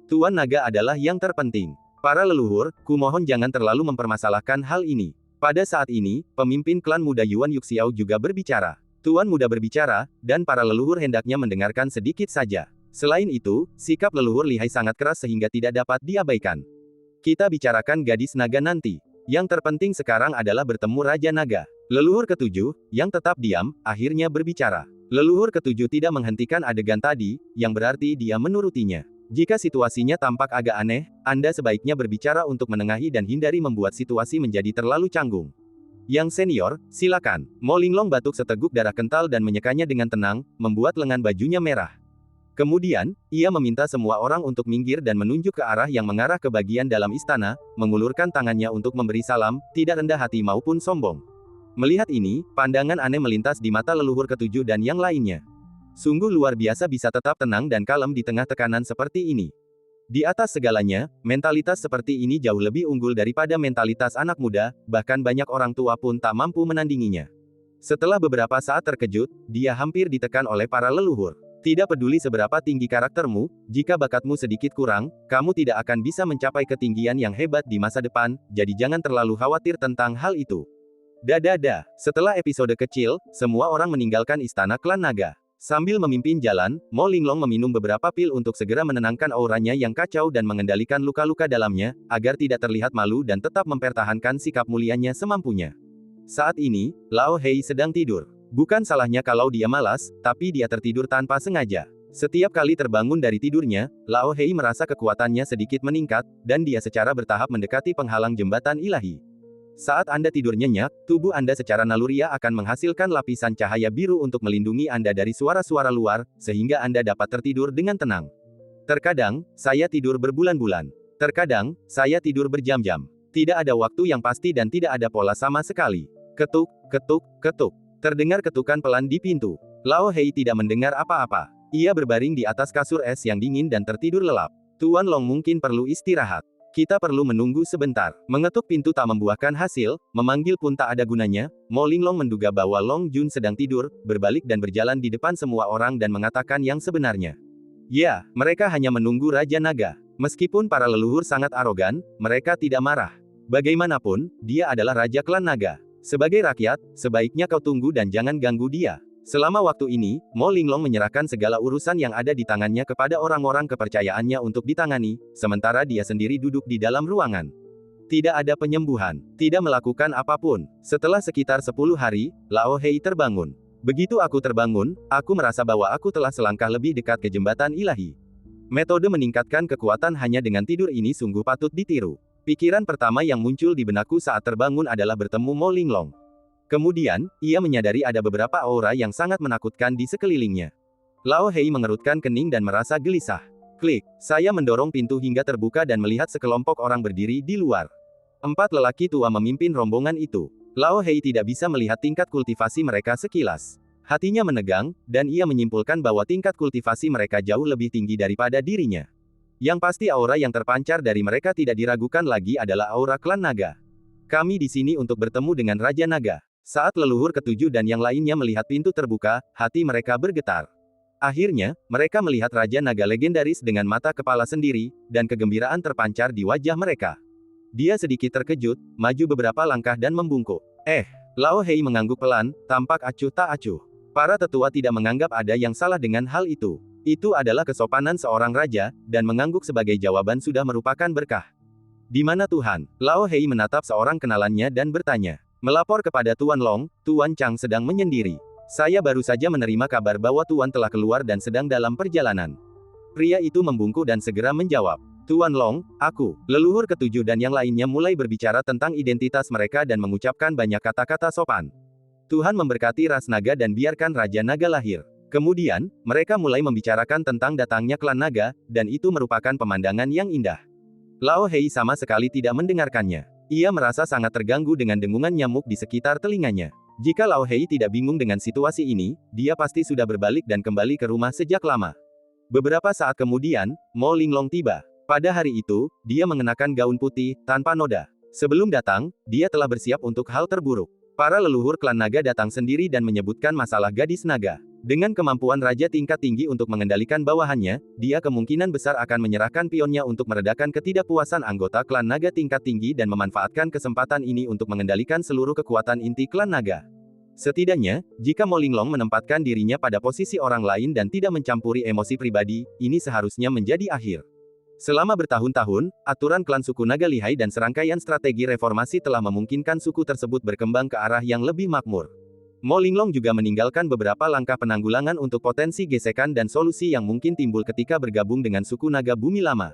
Tuan Naga adalah yang terpenting. Para leluhur, kumohon jangan terlalu mempermasalahkan hal ini. Pada saat ini, pemimpin klan muda Yuan Yuxiao juga berbicara. Tuan muda berbicara, dan para leluhur hendaknya mendengarkan sedikit saja. Selain itu, sikap leluhur Lihai sangat keras sehingga tidak dapat diabaikan. Kita bicarakan gadis naga nanti. Yang terpenting sekarang adalah bertemu Raja Naga. Leluhur ketujuh, yang tetap diam, akhirnya berbicara. Leluhur ketujuh tidak menghentikan adegan tadi, yang berarti dia menurutinya. Jika situasinya tampak agak aneh, Anda sebaiknya berbicara untuk menengahi dan hindari membuat situasi menjadi terlalu canggung. Yang senior, silakan. Mo Linglong batuk seteguk darah kental dan menyekanya dengan tenang, membuat lengan bajunya merah. Kemudian, ia meminta semua orang untuk minggir dan menunjuk ke arah yang mengarah ke bagian dalam istana, mengulurkan tangannya untuk memberi salam, tidak rendah hati maupun sombong. Melihat ini, pandangan aneh melintas di mata leluhur ketujuh dan yang lainnya. Sungguh luar biasa bisa tetap tenang dan kalem di tengah tekanan seperti ini. Di atas segalanya, mentalitas seperti ini jauh lebih unggul daripada mentalitas anak muda, bahkan banyak orang tua pun tak mampu menandinginya. Setelah beberapa saat terkejut, dia hampir ditekan oleh para leluhur. Tidak peduli seberapa tinggi karaktermu, jika bakatmu sedikit kurang, kamu tidak akan bisa mencapai ketinggian yang hebat di masa depan, jadi jangan terlalu khawatir tentang hal itu. Dadada. Setelah episode kecil, semua orang meninggalkan istana klan naga. Sambil memimpin jalan, Mo Linglong meminum beberapa pil untuk segera menenangkan auranya yang kacau dan mengendalikan luka-luka dalamnya, agar tidak terlihat malu dan tetap mempertahankan sikap mulianya semampunya. Saat ini, Lao Hei sedang tidur. Bukan salahnya kalau dia malas, tapi dia tertidur tanpa sengaja. Setiap kali terbangun dari tidurnya, Lao Hei merasa kekuatannya sedikit meningkat, dan dia secara bertahap mendekati penghalang jembatan ilahi. Saat Anda tidur nyenyak, tubuh Anda secara naluriah akan menghasilkan lapisan cahaya biru untuk melindungi Anda dari suara-suara luar, sehingga Anda dapat tertidur dengan tenang. Terkadang, saya tidur berbulan-bulan. Terkadang, saya tidur berjam-jam. Tidak ada waktu yang pasti dan tidak ada pola sama sekali. Ketuk, ketuk, ketuk. Terdengar ketukan pelan di pintu. Lao Hei tidak mendengar apa-apa. Ia berbaring di atas kasur es yang dingin dan tertidur lelap. Tuan Long mungkin perlu istirahat. Kita perlu menunggu sebentar. Mengetuk pintu tak membuahkan hasil, memanggil pun tak ada gunanya. Mo Linglong menduga bahwa Long Jun sedang tidur, berbalik dan berjalan di depan semua orang dan mengatakan yang sebenarnya. Ya, mereka hanya menunggu Raja Naga. Meskipun para leluhur sangat arogan, mereka tidak marah. Bagaimanapun, dia adalah Raja Klan Naga. Sebagai rakyat, sebaiknya kau tunggu dan jangan ganggu dia. Selama waktu ini, Mo Linglong menyerahkan segala urusan yang ada di tangannya kepada orang-orang kepercayaannya untuk ditangani, sementara dia sendiri duduk di dalam ruangan. Tidak ada penyembuhan, tidak melakukan apapun. Setelah sekitar 10 hari, Lao Hei terbangun. Begitu aku terbangun, aku merasa bahwa aku telah selangkah lebih dekat ke jembatan ilahi. Metode meningkatkan kekuatan hanya dengan tidur ini sungguh patut ditiru. Pikiran pertama yang muncul di benakku saat terbangun adalah bertemu Mo Linglong. Kemudian, ia menyadari ada beberapa aura yang sangat menakutkan di sekelilingnya. Lao Hei mengerutkan kening dan merasa gelisah. Klik, saya mendorong pintu hingga terbuka dan melihat sekelompok orang berdiri di luar. 4 lelaki tua memimpin rombongan itu. Lao Hei tidak bisa melihat tingkat kultivasi mereka sekilas. Hatinya menegang, dan ia menyimpulkan bahwa tingkat kultivasi mereka jauh lebih tinggi daripada dirinya. Yang pasti aura yang terpancar dari mereka tidak diragukan lagi adalah aura klan naga. Kami di sini untuk bertemu dengan Raja Naga. Saat leluhur ketujuh dan yang lainnya melihat pintu terbuka, hati mereka bergetar. Akhirnya, mereka melihat Raja Naga legendaris dengan mata kepala sendiri, dan kegembiraan terpancar di wajah mereka. Dia sedikit terkejut, maju beberapa langkah dan membungkuk. Lao Hei mengangguk pelan, tampak acuh tak acuh. Para tetua tidak menganggap ada yang salah dengan hal itu. Itu adalah kesopanan seorang raja, dan mengangguk sebagai jawaban sudah merupakan berkah. Di mana Tuhan? Lao Hei menatap seorang kenalannya dan bertanya. Melapor kepada Tuan Long, Tuan Chang sedang menyendiri. Saya baru saja menerima kabar bahwa Tuan telah keluar dan sedang dalam perjalanan. Pria itu membungkuk dan segera menjawab. Tuan Long, aku, leluhur ketujuh dan yang lainnya mulai berbicara tentang identitas mereka dan mengucapkan banyak kata-kata sopan. Tuhan memberkati ras naga dan biarkan Raja Naga lahir. Kemudian, mereka mulai membicarakan tentang datangnya klan naga, dan itu merupakan pemandangan yang indah. Lao Hei sama sekali tidak mendengarkannya. Ia merasa sangat terganggu dengan dengungan nyamuk di sekitar telinganya. Jika Lao Hei tidak bingung dengan situasi ini, dia pasti sudah berbalik dan kembali ke rumah sejak lama. Beberapa saat kemudian, Mo Linglong tiba. Pada hari itu, dia mengenakan gaun putih, tanpa noda. Sebelum datang, dia telah bersiap untuk hal terburuk. Para leluhur klan naga datang sendiri dan menyebutkan masalah gadis naga. Dengan kemampuan raja tingkat tinggi untuk mengendalikan bawahannya, dia kemungkinan besar akan menyerahkan pionnya untuk meredakan ketidakpuasan anggota klan naga tingkat tinggi dan memanfaatkan kesempatan ini untuk mengendalikan seluruh kekuatan inti klan naga. Setidaknya, jika Mo Linglong menempatkan dirinya pada posisi orang lain dan tidak mencampuri emosi pribadi, ini seharusnya menjadi akhir. Selama bertahun-tahun, aturan klan suku naga lihai dan serangkaian strategi reformasi telah memungkinkan suku tersebut berkembang ke arah yang lebih makmur. Mo Linglong juga meninggalkan beberapa langkah penanggulangan untuk potensi gesekan dan solusi yang mungkin timbul ketika bergabung dengan suku naga bumi lama.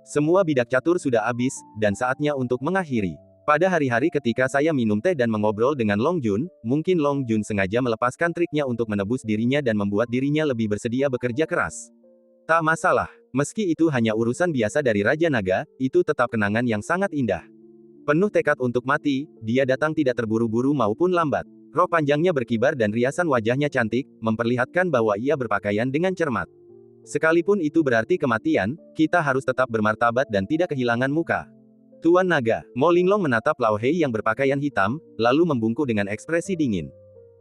Semua bidak catur sudah habis, dan saatnya untuk mengakhiri. Pada hari-hari ketika saya minum teh dan mengobrol dengan Long Jun, mungkin Long Jun sengaja melepaskan triknya untuk menebus dirinya dan membuat dirinya lebih bersedia bekerja keras. Tak masalah, meski itu hanya urusan biasa dari Raja Naga, itu tetap kenangan yang sangat indah. Penuh tekad untuk mati, dia datang tidak terburu-buru maupun lambat. Roh panjangnya berkibar dan riasan wajahnya cantik, memperlihatkan bahwa ia berpakaian dengan cermat. Sekalipun itu berarti kematian, kita harus tetap bermartabat dan tidak kehilangan muka. Tuan Naga, Mo Linglong menatap Lao Hei yang berpakaian hitam, lalu membungkuk dengan ekspresi dingin.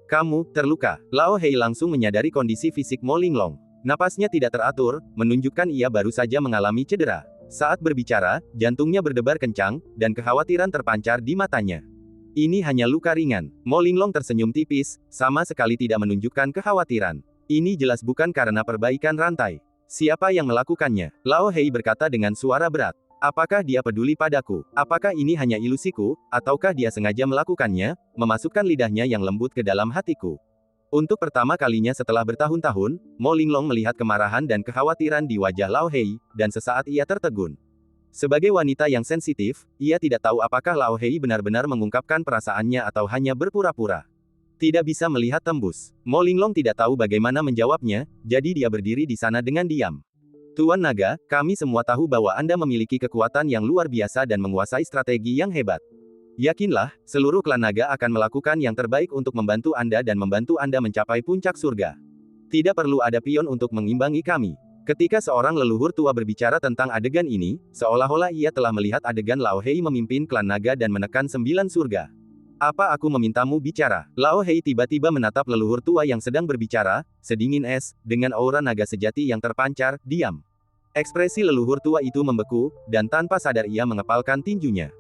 Kamu, terluka. Lao Hei langsung menyadari kondisi fisik Mo Linglong. Napasnya tidak teratur, menunjukkan ia baru saja mengalami cedera. Saat berbicara, jantungnya berdebar kencang, dan kekhawatiran terpancar di matanya. Ini hanya luka ringan. Mo Linglong tersenyum tipis, sama sekali tidak menunjukkan kekhawatiran. Ini jelas bukan karena perbaikan rantai. Siapa yang melakukannya? Lao Hei berkata dengan suara berat. Apakah dia peduli padaku? Apakah ini hanya ilusiku, ataukah dia sengaja melakukannya, memasukkan lidahnya yang lembut ke dalam hatiku? Untuk pertama kalinya setelah bertahun-tahun, Mo Linglong melihat kemarahan dan kekhawatiran di wajah Lao Hei, dan sesaat ia tertegun. Sebagai wanita yang sensitif, ia tidak tahu apakah Lao Hei benar-benar mengungkapkan perasaannya atau hanya berpura-pura. Tidak bisa melihat tembus. Mo Linglong tidak tahu bagaimana menjawabnya, jadi dia berdiri di sana dengan diam. Tuan Naga, kami semua tahu bahwa Anda memiliki kekuatan yang luar biasa dan menguasai strategi yang hebat. Yakinlah, seluruh klan naga akan melakukan yang terbaik untuk membantu Anda dan membantu Anda mencapai puncak surga. Tidak perlu ada pion untuk mengimbangi kami. Ketika seorang leluhur tua berbicara tentang adegan ini, seolah-olah ia telah melihat adegan Lao Hei memimpin klan naga dan menekan 9 surga. Apa aku memintamu bicara? Lao Hei tiba-tiba menatap leluhur tua yang sedang berbicara, sedingin es, dengan aura naga sejati yang terpancar, diam. Ekspresi leluhur tua itu membeku, dan tanpa sadar ia mengepalkan tinjunya.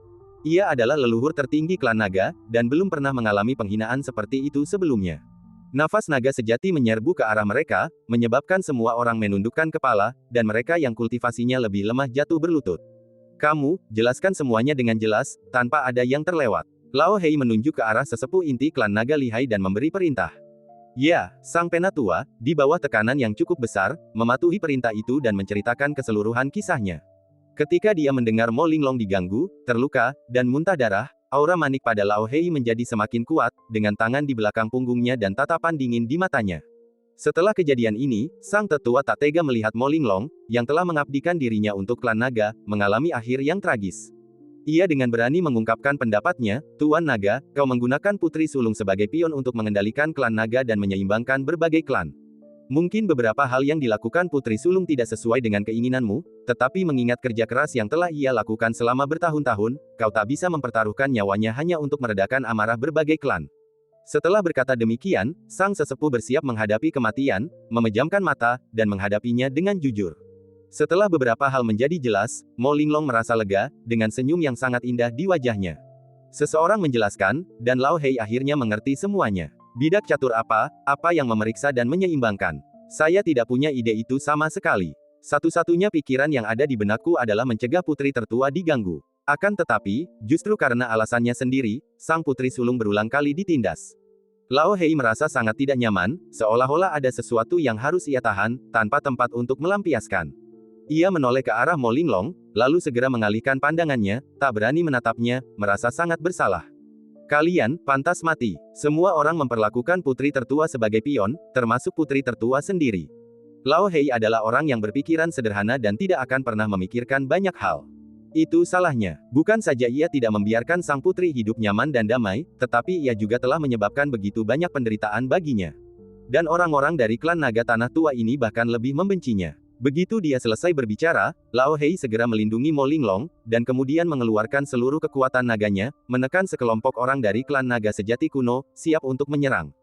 Ia adalah leluhur tertinggi klan naga, dan belum pernah mengalami penghinaan seperti itu sebelumnya. Nafas naga sejati menyerbu ke arah mereka, menyebabkan semua orang menundukkan kepala, dan mereka yang kultivasinya lebih lemah jatuh berlutut. Kamu, jelaskan semuanya dengan jelas, tanpa ada yang terlewat. Lao Hei menunjuk ke arah sesepuh inti klan naga lihai dan memberi perintah. Ya, sang penatua, di bawah tekanan yang cukup besar, mematuhi perintah itu dan menceritakan keseluruhan kisahnya. Ketika dia mendengar Mo Linglong diganggu, terluka, dan muntah darah, aura manik pada Lao Hei menjadi semakin kuat, dengan tangan di belakang punggungnya dan tatapan dingin di matanya. Setelah kejadian ini, sang tetua tak tega melihat Mo Linglong, yang telah mengabdikan dirinya untuk klan naga, mengalami akhir yang tragis. Ia dengan berani mengungkapkan pendapatnya, Tuan Naga, kau menggunakan Putri Sulung sebagai pion untuk mengendalikan klan naga dan menyeimbangkan berbagai klan. Mungkin beberapa hal yang dilakukan Putri Sulung tidak sesuai dengan keinginanmu, tetapi mengingat kerja keras yang telah ia lakukan selama bertahun-tahun, kau tak bisa mempertaruhkan nyawanya hanya untuk meredakan amarah berbagai klan. Setelah berkata demikian, sang sesepuh bersiap menghadapi kematian, memejamkan mata, dan menghadapinya dengan jujur. Setelah beberapa hal menjadi jelas, Mo Linglong merasa lega, dengan senyum yang sangat indah di wajahnya. Seseorang menjelaskan, dan Lao Hei akhirnya mengerti semuanya. Bidak catur apa yang memeriksa dan menyeimbangkan. Saya tidak punya ide itu sama sekali. Satu-satunya pikiran yang ada di benakku adalah mencegah putri tertua diganggu. Akan tetapi, justru karena alasannya sendiri, sang putri sulung berulang kali ditindas. Lao Hei merasa sangat tidak nyaman, seolah-olah ada sesuatu yang harus ia tahan, tanpa tempat untuk melampiaskan. Ia menoleh ke arah Mo Linglong, lalu segera mengalihkan pandangannya, tak berani menatapnya, merasa sangat bersalah. Kalian, pantas mati. Semua orang memperlakukan putri tertua sebagai pion, termasuk putri tertua sendiri. Lao Hei adalah orang yang berpikiran sederhana dan tidak akan pernah memikirkan banyak hal. Itu salahnya. Bukan saja ia tidak membiarkan sang putri hidup nyaman dan damai, tetapi ia juga telah menyebabkan begitu banyak penderitaan baginya. Dan orang-orang dari klan naga tanah tua ini bahkan lebih membencinya. Begitu dia selesai berbicara, Lao Hei segera melindungi Mo Linglong, dan kemudian mengeluarkan seluruh kekuatan naganya, menekan sekelompok orang dari klan naga sejati kuno, siap untuk menyerang.